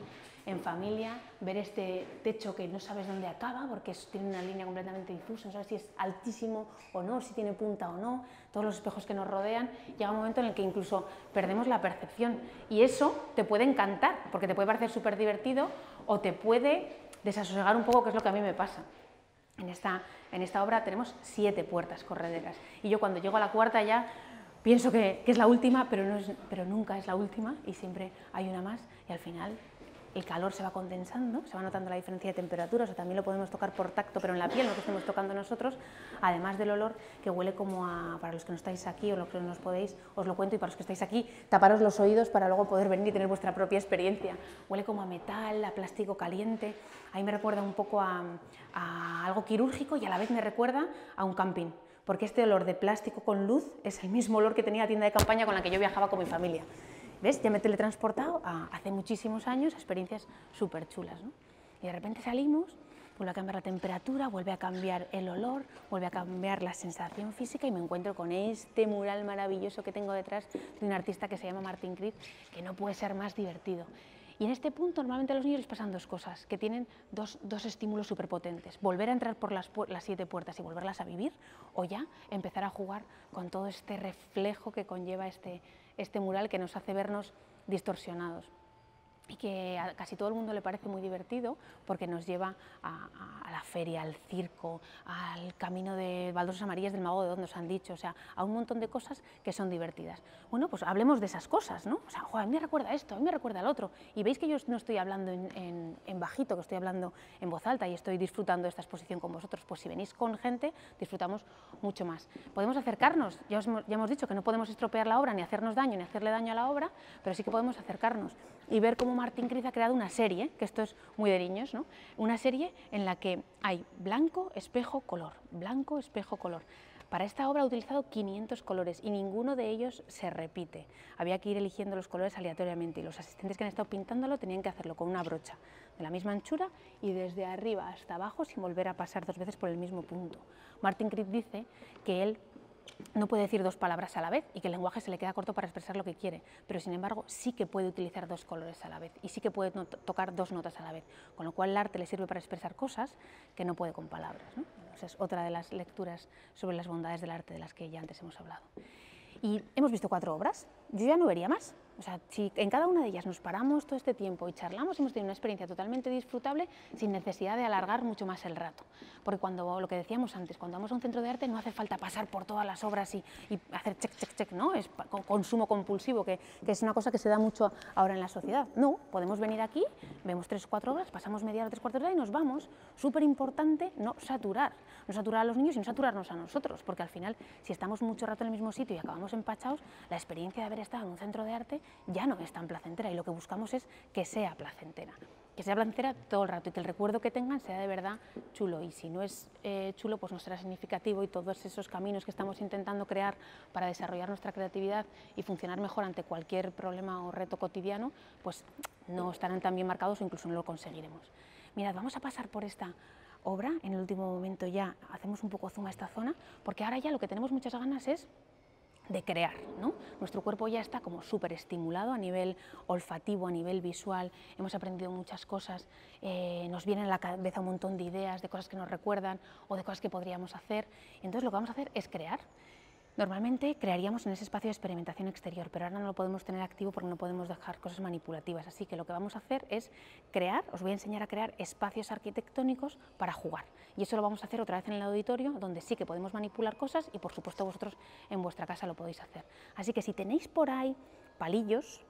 en familia, ver este techo que no sabes dónde acaba porque tiene una línea completamente difusa, no sabes si es altísimo o no, si tiene punta o no, todos los espejos que nos rodean, llega un momento en el que incluso perdemos la percepción y eso te puede encantar porque te puede parecer súper divertido o te puede desasosegar un poco, que es lo que a mí me pasa. En esta obra tenemos 7 puertas correderas y yo cuando llego a la cuarta ya pienso que es la última, pero nunca es la última y siempre hay una más y al final el calor se va condensando, se va notando la diferencia de temperaturas, o también lo podemos tocar por tacto, pero en la piel, no que estemos tocando nosotros, además del olor que huele como a, para los que no estáis aquí o los que no os podéis, os lo cuento, y para los que estáis aquí, taparos los oídos para luego poder venir y tener vuestra propia experiencia. Huele como a metal, a plástico caliente, a mí me recuerda un poco a algo quirúrgico y a la vez me recuerda a un camping, porque este olor de plástico con luz es el mismo olor que tenía la tienda de campaña con la que yo viajaba con mi familia. ¿Ves? Ya me he teletransportado a hace muchísimos años, a experiencias súper chulas, ¿no? Y de repente salimos, vuelve a cambiar la temperatura, vuelve a cambiar el olor, vuelve a cambiar la sensación física y me encuentro con este mural maravilloso que tengo detrás de un artista que se llama Martin Creed, que no puede ser más divertido. Y en este punto normalmente a los niños les pasan 2 cosas, que tienen dos estímulos súper potentes. Volver a entrar por las 7 puertas y volverlas a vivir, o ya empezar a jugar con todo este reflejo que conlleva este mural que nos hace vernos distorsionados. Y que a casi todo el mundo le parece muy divertido porque nos lleva a la feria, al circo, al camino de baldosas amarillas del Mago de Oz, nos han dicho, o sea, a un montón de cosas que son divertidas. Bueno, pues hablemos de esas cosas, ¿no? O sea, joder, a mí me recuerda esto, a mí me recuerda al otro. Y veis que yo no estoy hablando en bajito, que estoy hablando en voz alta y estoy disfrutando de esta exposición con vosotros. Pues si venís con gente, disfrutamos mucho más. Podemos acercarnos, ya hemos dicho que no podemos estropear la obra, ni hacernos daño, ni hacerle daño a la obra, pero sí que podemos acercarnos y ver cómo Martin Creed ha creado una serie, que esto es muy de niños, ¿no? Una serie en la que hay blanco, espejo, color, blanco, espejo, color. Para esta obra ha utilizado 500 colores y ninguno de ellos se repite. Había que ir eligiendo los colores aleatoriamente y los asistentes que han estado pintándolo tenían que hacerlo con una brocha de la misma anchura y desde arriba hasta abajo sin volver a pasar 2 veces por el mismo punto. Martin Creed dice que él no puede decir 2 palabras a la vez y que el lenguaje se le queda corto para expresar lo que quiere, pero sin embargo sí que puede utilizar 2 colores a la vez y sí que puede tocar 2 notas a la vez, con lo cual el arte le sirve para expresar cosas que no puede con palabras, ¿no? Esa es otra de las lecturas sobre las bondades del arte de las que ya antes hemos hablado. Y hemos visto 4 obras, yo ya no vería más. O sea, si en cada una de ellas nos paramos todo este tiempo y charlamos, hemos tenido una experiencia totalmente disfrutable sin necesidad de alargar mucho más el rato. Porque cuando, lo que decíamos antes, cuando vamos a un centro de arte no hace falta pasar por todas las obras y hacer check, check, check, ¿no? Es consumo compulsivo, que es una cosa que se da mucho ahora en la sociedad. No, podemos venir aquí, vemos 3 o 4 obras, pasamos media hora, 3 cuartos de hora y nos vamos. Súper importante no saturar a los niños y no saturarnos a nosotros, porque al final, si estamos mucho rato en el mismo sitio y acabamos empachados, la experiencia de haber estado en un centro de arte ya no es tan placentera y lo que buscamos es que sea placentera todo el rato y que el recuerdo que tengan sea de verdad chulo, y si no es chulo pues no será significativo y todos esos caminos que estamos intentando crear para desarrollar nuestra creatividad y funcionar mejor ante cualquier problema o reto cotidiano pues no estarán tan bien marcados o incluso no lo conseguiremos. Mirad, vamos a pasar por esta obra, en el último momento ya hacemos un poco zoom a esta zona porque ahora ya lo que tenemos muchas ganas es de crear, ¿no? Nuestro cuerpo ya está como súper estimulado a nivel olfativo, a nivel visual, hemos aprendido muchas cosas, nos vienen a la cabeza un montón de ideas, de cosas que nos recuerdan o de cosas que podríamos hacer, entonces lo que vamos a hacer es crear. Normalmente crearíamos en ese espacio de experimentación exterior, pero ahora no lo podemos tener activo porque no podemos dejar cosas manipulativas, así que lo que vamos a hacer es crear, os voy a enseñar a crear espacios arquitectónicos para jugar, y eso lo vamos a hacer otra vez en el auditorio, donde sí que podemos manipular cosas y por supuesto vosotros en vuestra casa lo podéis hacer. Así que si tenéis por ahí palillos,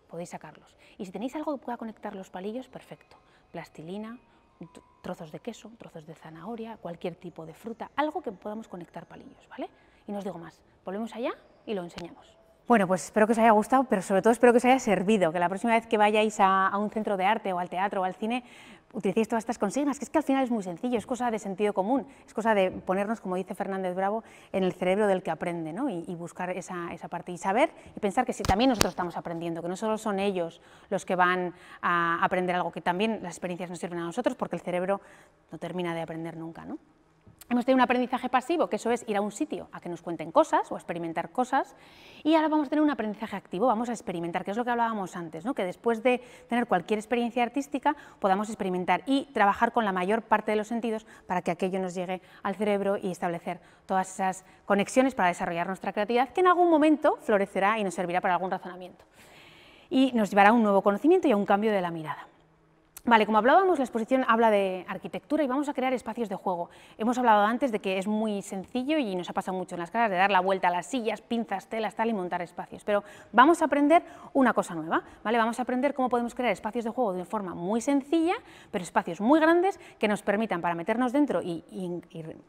podéis sacarlos, y si tenéis algo que pueda conectar los palillos, perfecto, plastilina, trozos de queso, trozos de zanahoria, cualquier tipo de fruta, algo que podamos conectar palillos, ¿vale? Y no os digo más, volvemos allá y lo enseñamos. Bueno, pues espero que os haya gustado, pero sobre todo espero que os haya servido, que la próxima vez que vayáis a un centro de arte o al teatro o al cine utilicéis todas estas consignas, que es que al final es muy sencillo, es cosa de sentido común, es cosa de ponernos, como dice Fernández Bravo, en el cerebro del que aprende, ¿no? y buscar esa parte y saber y pensar que sí, también nosotros estamos aprendiendo, que no solo son ellos los que van a aprender algo, que también las experiencias nos sirven a nosotros porque el cerebro no termina de aprender nunca, ¿no? Hemos tenido un aprendizaje pasivo, que eso es ir a un sitio a que nos cuenten cosas o experimentar cosas, y ahora vamos a tener un aprendizaje activo, vamos a experimentar, que es lo que hablábamos antes, ¿no? Que después de tener cualquier experiencia artística podamos experimentar y trabajar con la mayor parte de los sentidos para que aquello nos llegue al cerebro y establecer todas esas conexiones para desarrollar nuestra creatividad, que en algún momento florecerá y nos servirá para algún razonamiento. Y nos llevará a un nuevo conocimiento y a un cambio de la mirada. Vale, como hablábamos, la exposición habla de arquitectura y vamos a crear espacios de juego. Hemos hablado antes de que es muy sencillo y nos ha pasado mucho en las clases de dar la vuelta a las sillas, pinzas, telas, tal y montar espacios, pero vamos a aprender una cosa nueva, ¿vale? Vamos a aprender cómo podemos crear espacios de juego de forma muy sencilla, pero espacios muy grandes que nos permitan para meternos dentro y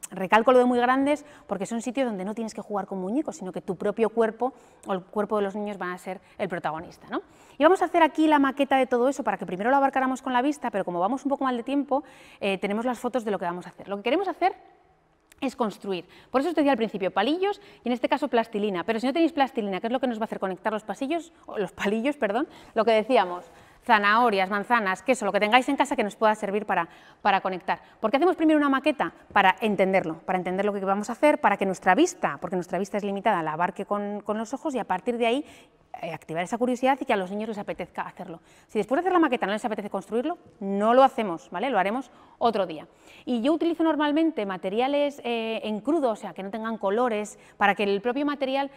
recalco lo de muy grandes porque son sitios donde no tienes que jugar con muñecos, sino que tu propio cuerpo o el cuerpo de los niños van a ser el protagonista, ¿no? Y vamos a hacer aquí la maqueta de todo eso para que primero lo abarcáramos con la vista, pero como vamos un poco mal de tiempo, tenemos las fotos de lo que vamos a hacer. Lo que queremos hacer es construir. Por eso os decía al principio, palillos y en este caso plastilina, pero si no tenéis plastilina, ¿qué es lo que nos va a hacer conectar los palillos, perdón, lo que decíamos, zanahorias, manzanas, queso, lo que tengáis en casa que nos pueda servir para conectar. ¿Por qué hacemos primero una maqueta? Para entender lo que vamos a hacer, para que nuestra vista, porque nuestra vista es limitada, la abarque con los ojos y a partir de ahí activar esa curiosidad y que a los niños les apetezca hacerlo. Si después de hacer la maqueta no les apetece construirlo, no lo hacemos, ¿vale? Lo haremos otro día. Y yo utilizo normalmente materiales en crudo, o sea, que no tengan colores, para que el propio material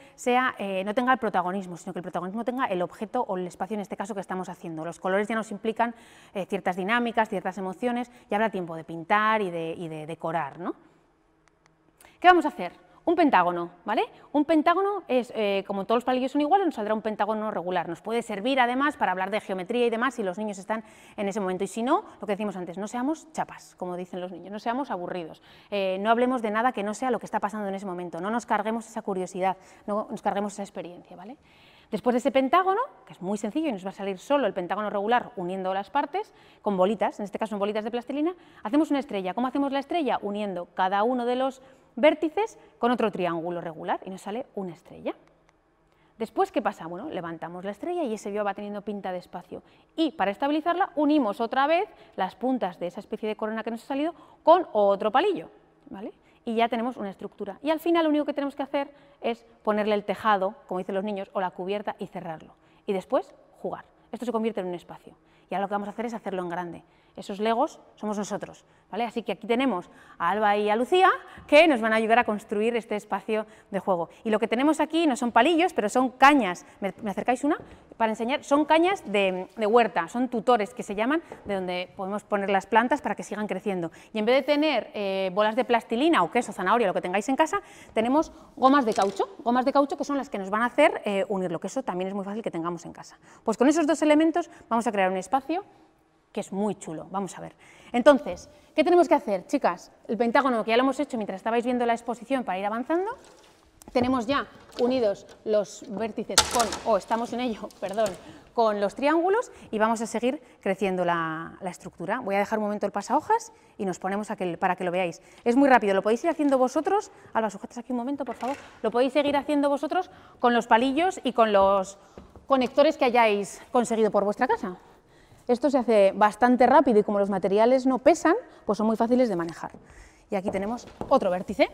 no tenga el protagonismo, sino que el protagonismo tenga el objeto o el espacio, en este caso, que estamos haciendo. Los colores ya nos implican ciertas dinámicas, ciertas emociones, y habrá tiempo de pintar y de decorar, ¿no? ¿Qué vamos a hacer? Un pentágono, ¿vale? Un pentágono es, como todos los palillos son iguales, nos saldrá un pentágono regular. Nos puede servir además para hablar de geometría y demás si los niños están en ese momento. Y si no, lo que decimos antes, no seamos chapas, como dicen los niños, no seamos aburridos. No hablemos de nada que no sea lo que está pasando en ese momento. No nos carguemos esa curiosidad, no nos carguemos esa experiencia, ¿vale? Después de ese pentágono, que es muy sencillo y nos va a salir solo el pentágono regular uniendo las partes, con bolitas, en este caso son bolitas de plastilina, hacemos una estrella. ¿Cómo hacemos la estrella? Uniendo cada uno de los vértices con otro triángulo regular y nos sale una estrella. Después, ¿qué pasa? Bueno, levantamos la estrella y ese bio va teniendo pinta de espacio. Y para estabilizarla unimos otra vez las puntas de esa especie de corona que nos ha salido con otro palillo, ¿vale? Y ya tenemos una estructura. Y al final lo único que tenemos que hacer es ponerle el tejado, como dicen los niños, o la cubierta y cerrarlo. Y después jugar. Esto se convierte en un espacio. Y ahora lo que vamos a hacer es hacerlo en grande. Esos legos somos nosotros, ¿vale? Así que aquí tenemos a Alba y a Lucía que nos van a ayudar a construir este espacio de juego. Y lo que tenemos aquí no son palillos, pero son cañas. ¿Me acercáis una? Para enseñar, son cañas de huerta, son tutores que se llaman, de donde podemos poner las plantas para que sigan creciendo. Y en vez de tener bolas de plastilina o queso, zanahoria, lo que tengáis en casa, tenemos gomas de caucho que son las que nos van a hacer unirlo, que eso también es muy fácil que tengamos en casa. Pues con esos dos elementos vamos a crear un espacio que es muy chulo, vamos a ver. Entonces, ¿qué tenemos que hacer, chicas? El pentágono, que ya lo hemos hecho mientras estabais viendo la exposición para ir avanzando, tenemos ya unidos los vértices estamos en ello, perdón, con los triángulos y vamos a seguir creciendo la estructura. Voy a dejar un momento el pasahojas y nos ponemos para que lo veáis. Es muy rápido, lo podéis ir haciendo vosotros. Alba, sujetas aquí un momento, por favor. Lo podéis seguir haciendo vosotros con los palillos y con los conectores que hayáis conseguido por vuestra casa. Esto se hace bastante rápido y como los materiales no pesan, pues son muy fáciles de manejar. Y aquí tenemos otro vértice.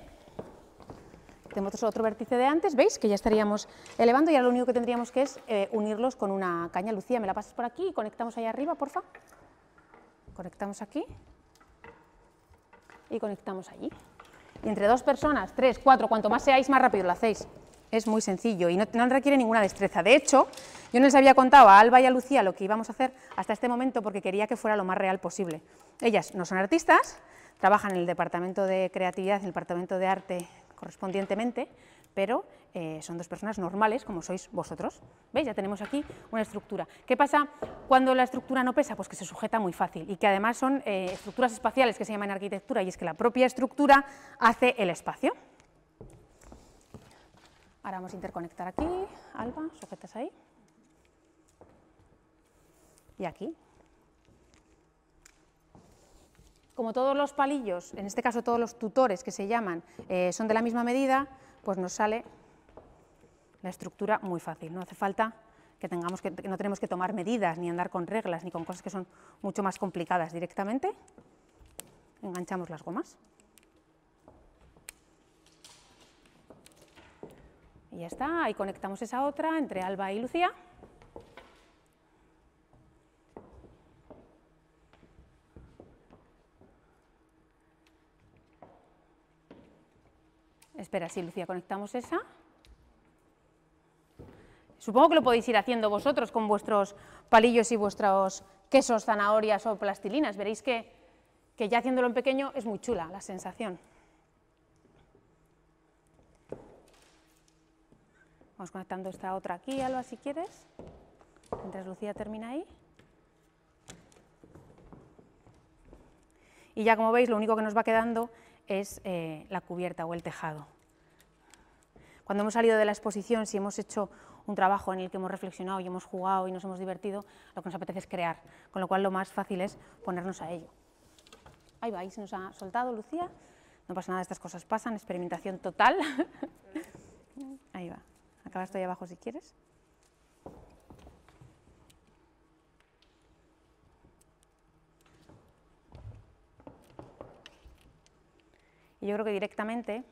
Tenemos otro vértice de antes, ¿veis? Que ya estaríamos elevando y ahora lo único que tendríamos que es unirlos con una caña. Lucía, ¿me la pasas por aquí y conectamos ahí arriba, porfa? Conectamos aquí y conectamos allí. Y entre dos personas, 3, 4, cuanto más seáis, más rápido lo hacéis. Es muy sencillo y no requiere ninguna destreza. De hecho, yo no les había contado a Alba y a Lucía lo que íbamos a hacer hasta este momento porque quería que fuera lo más real posible. Ellas no son artistas, trabajan en el departamento de creatividad, en el departamento de arte correspondientemente, pero son dos personas normales como sois vosotros. ¿Veis? Ya tenemos aquí una estructura. ¿Qué pasa cuando la estructura no pesa? Pues que se sujeta muy fácil y que además son estructuras espaciales que se llaman arquitectura y es que la propia estructura hace el espacio. Ahora vamos a interconectar aquí, Alba, sujetas ahí, y aquí. Como todos los palillos, en este caso todos los tutores que se llaman, son de la misma medida, pues nos sale la estructura muy fácil. No hace falta no tenemos que tomar medidas, ni andar con reglas, ni con cosas que son mucho más complicadas. Directamente enganchamos las gomas. Y ya está, ahí conectamos esa otra entre Alba y Lucía. Espera, sí, Lucía, conectamos esa. Supongo que lo podéis ir haciendo vosotros con vuestros palillos y vuestros quesos, zanahorias o plastilinas. Veréis que ya haciéndolo en pequeño es muy chula la sensación. Vamos conectando esta otra aquí, Alba, si quieres, mientras Lucía termina ahí. Y ya, como veis, lo único que nos va quedando es la cubierta o el tejado. Cuando hemos salido de la exposición, si hemos hecho un trabajo en el que hemos reflexionado y hemos jugado y nos hemos divertido, lo que nos apetece es crear, con lo cual lo más fácil es ponernos a ello. Ahí va, ahí se nos ha soltado Lucía, no pasa nada, estas cosas pasan, experimentación total. Ahí va, acaba esto ahí abajo si quieres. Y yo creo que directamente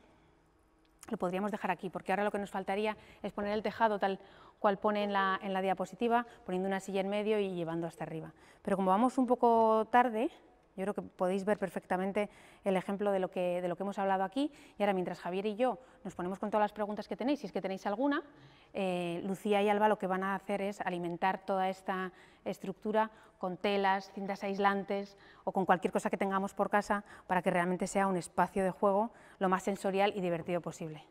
lo podríamos dejar aquí, porque ahora lo que nos faltaría es poner el tejado tal cual pone en la diapositiva, poniendo una silla en medio y llevando hasta arriba. Pero como vamos un poco tarde, yo creo que podéis ver perfectamente el ejemplo de lo que hemos hablado aquí, y ahora mientras Javier y yo nos ponemos con todas las preguntas que tenéis, si es que tenéis alguna, Lucía y Alba lo que van a hacer es alimentar toda esta estructura con telas, cintas aislantes o con cualquier cosa que tengamos por casa para que realmente sea un espacio de juego lo más sensorial y divertido posible.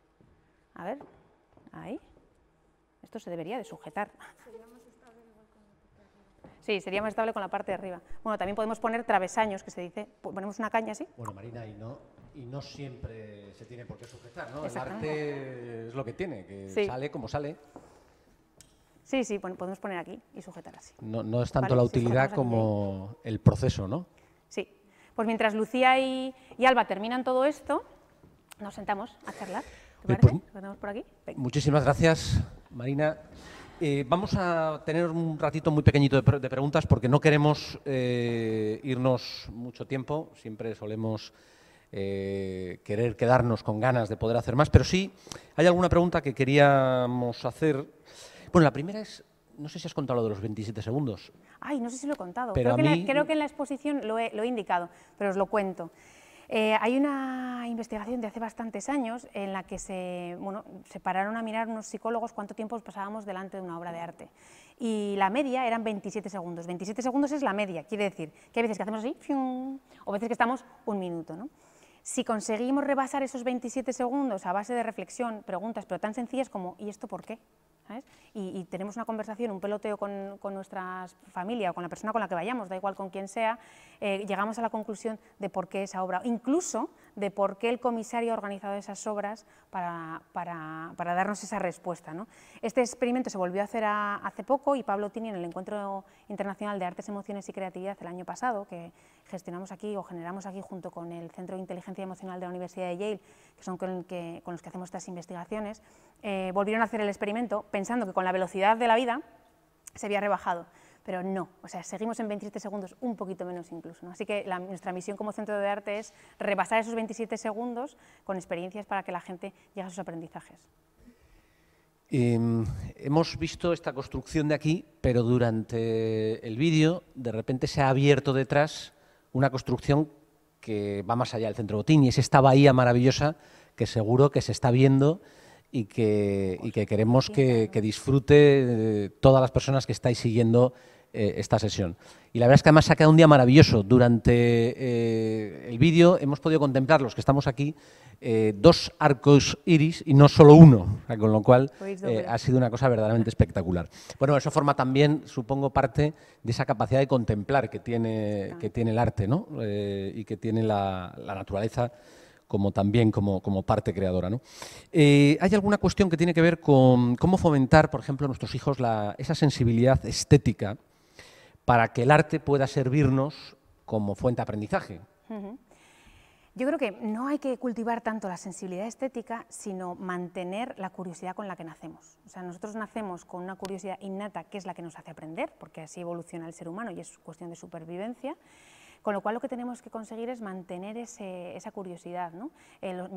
A ver, ahí. Esto se debería de sujetar. Sí, sería más estable con la parte de arriba. Bueno, también podemos poner travesaños, que se dice, ponemos una caña así. Bueno, Marina, y no siempre se tiene por qué sujetar, ¿no? El arte es lo que tiene, que sí, sale como sale. Sí, sí, podemos poner aquí y sujetar así. No es tanto la utilidad como el proceso, ¿no? Sí. Pues mientras Lucía y Alba terminan todo esto, nos sentamos a charlar. ¿Te parece? ¿Lo tenemos por aquí? Venga. Muchísimas gracias, Marina. Vamos a tener un ratito muy pequeñito de preguntas porque no queremos irnos mucho tiempo, siempre solemos querer quedarnos con ganas de poder hacer más, pero sí hay alguna pregunta que queríamos hacer. Bueno, la primera es, no sé si has contado lo de los 27 segundos. Ay, no sé si lo he contado, pero creo que en la exposición lo he indicado, pero os lo cuento. Hay una investigación de hace bastantes años en la que se pararon a mirar unos psicólogos cuánto tiempo pasábamos delante de una obra de arte. Y la media eran 27 segundos. 27 segundos es la media, quiere decir que hay veces que hacemos así, ¡fium!, o veces que estamos un minuto, ¿no? Si conseguimos rebasar esos 27 segundos a base de reflexión, preguntas, pero tan sencillas como ¿y esto por qué? ¿Sabes? Y tenemos una conversación, un peloteo con nuestra familia o con la persona con la que vayamos, da igual con quién sea, llegamos a la conclusión de por qué esa obra, incluso de por qué el comisario ha organizado esas obras para darnos esa respuesta, ¿no? Este experimento se volvió a hacer hace poco y Pablo Tini en el Encuentro Internacional de Artes, Emociones y Creatividad el año pasado, que gestionamos aquí o generamos aquí junto con el Centro de Inteligencia Emocional de la Universidad de Yale, que son con los que hacemos estas investigaciones, volvieron a hacer el experimento pensando que con la velocidad de la vida se había rebajado, pero no, o sea, seguimos en 27 segundos, un poquito menos incluso, ¿no? Así que nuestra misión como Centro de Arte es rebasar esos 27 segundos con experiencias para que la gente llegue a sus aprendizajes. Hemos visto esta construcción de aquí, pero durante el vídeo de repente se ha abierto detrás una construcción que va más allá del Centro Botín, y es esta bahía maravillosa que seguro que se está viendo y que queremos que disfrute todas las personas que estáis siguiendo esta sesión. Y la verdad es que además se ha quedado un día maravilloso. Durante el vídeo hemos podido contemplar, los que estamos aquí, 2 arcos iris y no solo uno, con lo cual ha sido una cosa verdaderamente espectacular. Bueno, eso forma también, supongo, parte de esa capacidad de contemplar que tiene el arte, ¿no? Y que tiene la naturaleza también como parte creadora, ¿no? ¿Hay alguna cuestión que tiene que ver con cómo fomentar, por ejemplo, a nuestros hijos esa sensibilidad estética para que el arte pueda servirnos como fuente de aprendizaje? Yo creo que no hay que cultivar tanto la sensibilidad estética, sino mantener la curiosidad con la que nacemos. O sea, nosotros nacemos con una curiosidad innata, que es la que nos hace aprender, porque así evoluciona el ser humano y es cuestión de supervivencia. Con lo cual lo que tenemos que conseguir es mantener esa curiosidad, ¿no? Los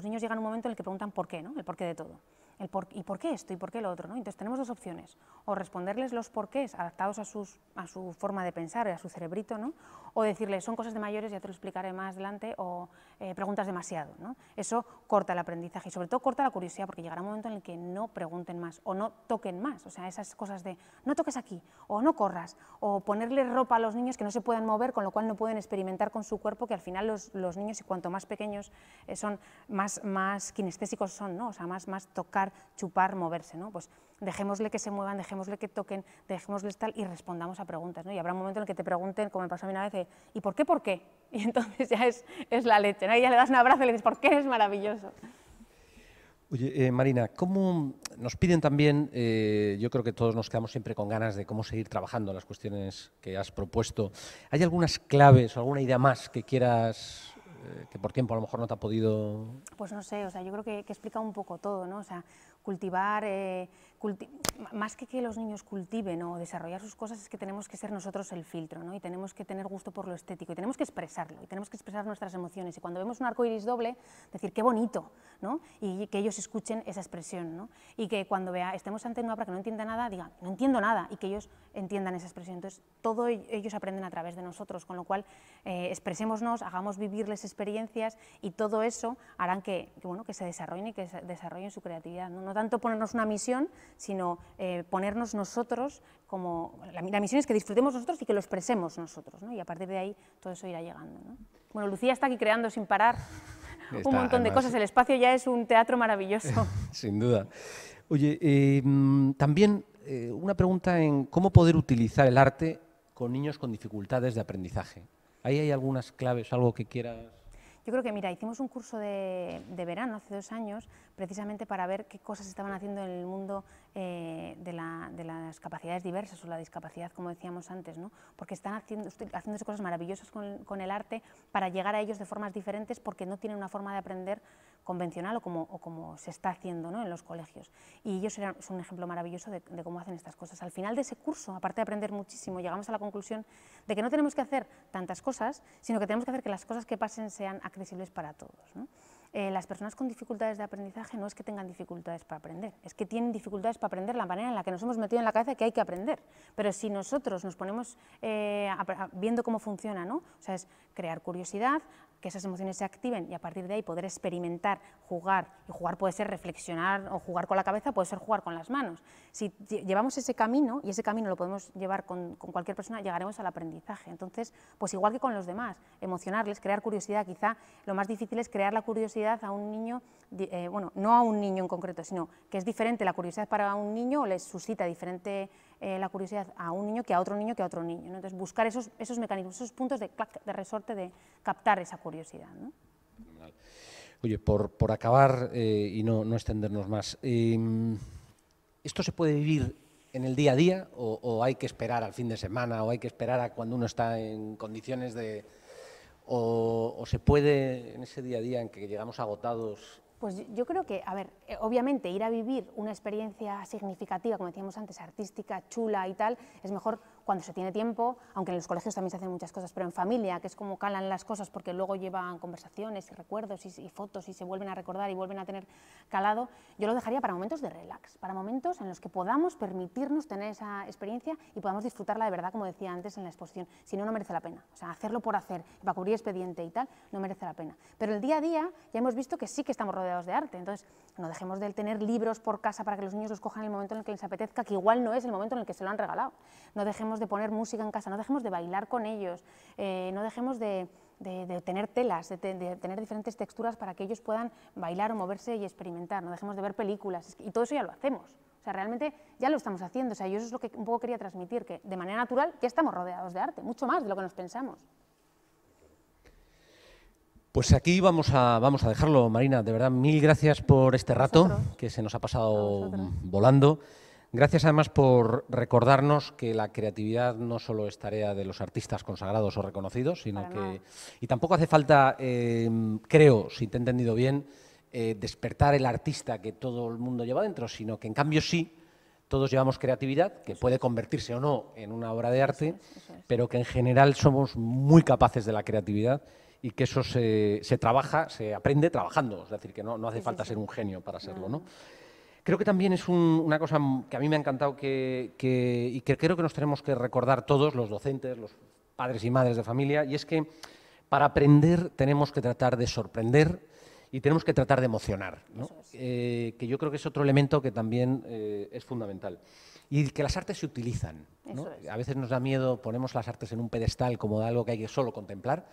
niños llegan a un momento en el que preguntan por qué, ¿no? El porqué de todo. ¿y por qué esto? ¿Y por qué lo otro? ¿no? Entonces tenemos dos opciones, o responderles los porqués adaptados a su forma de pensar y a su cerebrito, ¿no? O decirles, son cosas de mayores, ya te lo explicaré más adelante, o preguntas demasiado, ¿no? Eso corta el aprendizaje y sobre todo corta la curiosidad, porque llegará un momento en el que no pregunten más o no toquen más, o sea, esas cosas de no toques aquí, o no corras, o ponerle ropa a los niños que no se pueden mover, con lo cual no pueden experimentar con su cuerpo, que al final los niños, y cuanto más pequeños son, más kinestésicos son, ¿no? O sea, más tocar, chupar, moverse, ¿no? Pues dejémosle que se muevan, dejémosle que toquen, dejémosles tal y respondamos a preguntas, ¿no? Y habrá un momento en el que te pregunten, como me pasó a mí una vez, ¿y por qué, por qué? Y entonces ya es la leche, ¿no? Y ya le das un abrazo y le dices, ¿por qué eres maravilloso? Oye, Marina, ¿cómo nos piden también, yo creo que todos nos quedamos siempre con ganas de cómo seguir trabajando las cuestiones que has propuesto? ¿Hay algunas claves o alguna idea más que quieras, que por tiempo a lo mejor no te ha podido...? Pues no sé, o sea, yo creo que explica un poco todo, ¿no? O sea, cultivar, más que los niños cultiven o desarrollar sus cosas, es que tenemos que ser nosotros el filtro, ¿no? Y tenemos que tener gusto por lo estético y tenemos que expresarlo y tenemos que expresar nuestras emociones. Y cuando vemos un arco iris doble, decir qué bonito, ¿no? Y que ellos escuchen esa expresión, ¿no? Y que cuando estemos ante una obra que no entienda nada, digan, no entiendo nada, y que ellos entiendan esa expresión. Entonces, todo ellos aprenden a través de nosotros, con lo cual expresémonos, hagamos vivirles experiencias y todo eso harán que se desarrollen y que desarrollen su creatividad, ¿no? No tanto ponernos una misión, sino ponernos nosotros como... La misión es que disfrutemos nosotros y que lo expresemos nosotros, ¿no? Y a partir de ahí todo eso irá llegando, ¿no? Bueno, Lucía está aquí creando sin parar un montón de cosas, el espacio ya es un teatro maravilloso. Sin duda. Oye, también una pregunta en cómo poder utilizar el arte con niños con dificultades de aprendizaje. ¿Ahí hay algunas claves, algo que quieras...? Yo creo que, mira, hicimos un curso de verano hace 2 años, precisamente para ver qué cosas estaban haciendo en el mundo de las capacidades diversas o la discapacidad, como decíamos antes, ¿no? Porque están haciéndose cosas maravillosas con el arte para llegar a ellos de formas diferentes, porque no tienen una forma de aprender convencional o como se está haciendo, ¿no? En los colegios. Y ellos son un ejemplo maravilloso de cómo hacen estas cosas. Al final de ese curso, aparte de aprender muchísimo, llegamos a la conclusión de que no tenemos que hacer tantas cosas, sino que tenemos que hacer que las cosas que pasen sean accesibles para todos, ¿no? Las personas con dificultades de aprendizaje no es que tengan dificultades para aprender, es que tienen dificultades para aprender la manera en la que nos hemos metido en la cabeza que hay que aprender. Pero si nosotros nos ponemos viendo cómo funciona, ¿no? O sea, es crear curiosidad, que esas emociones se activen y a partir de ahí poder experimentar, jugar, y jugar puede ser reflexionar o jugar con la cabeza, puede ser jugar con las manos. Si llevamos ese camino, y ese camino lo podemos llevar con cualquier persona, llegaremos al aprendizaje. Entonces, pues igual que con los demás, emocionarles, crear curiosidad, quizá lo más difícil es crear la curiosidad a un niño, bueno, no a un niño en concreto, sino que es diferente la curiosidad para un niño o les suscita diferente la curiosidad a un niño que a otro niño que a otro niño, ¿no? Entonces, buscar esos mecanismos, esos puntos de resorte de captar esa curiosidad, ¿no? Oye, por acabar y no extendernos más, ¿esto se puede vivir en el día a día o hay que esperar al fin de semana o hay que esperar a cuando uno está en condiciones de... o se puede en ese día a día en que llegamos agotados? Pues yo creo que, a ver, obviamente ir a vivir una experiencia significativa, como decíamos antes, artística, chula y tal, es mejor cuando se tiene tiempo, aunque en los colegios también se hacen muchas cosas, pero en familia, que es como calan las cosas porque luego llevan conversaciones y recuerdos y fotos y se vuelven a recordar y vuelven a tener calado, yo lo dejaría para momentos de relax, para momentos en los que podamos permitirnos tener esa experiencia y podamos disfrutarla de verdad, como decía antes en la exposición. Si no, no merece la pena. O sea, hacerlo por hacer, para cubrir expediente y tal, no merece la pena. Pero el día a día ya hemos visto que sí que estamos rodeados de arte, entonces no dejemos de tener libros por casa para que los niños los cojan en el momento en el que les apetezca, que igual no es el momento en el que se lo han regalado. No dejemos de poner música en casa, no dejemos de bailar con ellos, no dejemos de tener telas, de tener diferentes texturas para que ellos puedan bailar o moverse y experimentar, no dejemos de ver películas, y todo eso ya lo hacemos. O sea, realmente ya lo estamos haciendo, o sea, yo eso es lo que un poco quería transmitir, que de manera natural ya estamos rodeados de arte, mucho más de lo que nos pensamos. Pues aquí vamos a dejarlo, Marina. De verdad, mil gracias por este rato, que se nos ha pasado volando. Gracias además por recordarnos que la creatividad no solo es tarea de los artistas consagrados o reconocidos, sino que... Y tampoco hace falta, creo, si te he entendido bien, despertar el artista que todo el mundo lleva dentro, sino que en cambio sí, todos llevamos creatividad, que puede convertirse o no en una obra de arte, pero que en general somos muy capaces de la creatividad y que eso se trabaja, se aprende trabajando, es decir, que no hace falta ser un genio para serlo, ¿no? Creo que también es una cosa que a mí me ha encantado y que creo que nos tenemos que recordar todos, los docentes, los padres y madres de familia, y es que para aprender tenemos que tratar de sorprender y tenemos que tratar de emocionar, ¿no? Que yo creo que es otro elemento que también es fundamental. Y que las artes se utilizan, ¿no? A veces nos da miedo, ponemos las artes en un pedestal como de algo que hay que solo contemplar,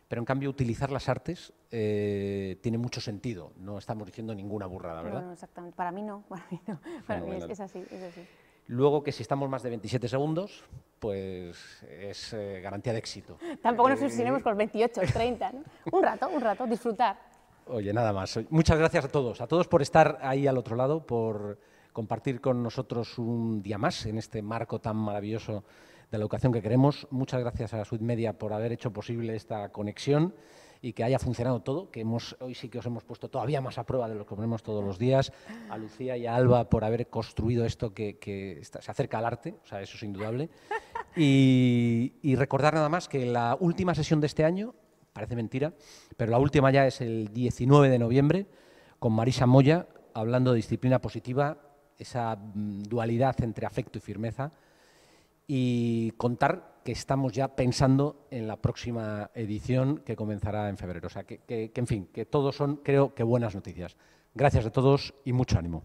pero en cambio utilizar las artes tiene mucho sentido. No estamos diciendo ninguna burrada, ¿verdad? No, exactamente. Para mí no. Para mí es así, es así. Luego, que si estamos más de 27 segundos, pues es garantía de éxito. Tampoco nos obsesionemos con los 28, 30, ¿no? Un rato, disfrutar. Oye, nada más. Muchas gracias a todos por estar ahí al otro lado, por compartir con nosotros un día más en este marco tan maravilloso de la educación que queremos. Muchas gracias a Sweet Media por haber hecho posible esta conexión y que haya funcionado todo, que hoy sí que os hemos puesto todavía más a prueba de lo que ponemos todos los días. A Lucía y a Alba por haber construido esto que se acerca al arte, o sea, eso es indudable. Y recordar nada más que la última sesión de este año, parece mentira, pero la última ya es el 19 de noviembre, con Marisa Moya, hablando de disciplina positiva, esa dualidad entre afecto y firmeza, y contar que estamos ya pensando en la próxima edición que comenzará en febrero. O sea, en fin, que todos son, creo que, buenas noticias. Gracias a todos y mucho ánimo.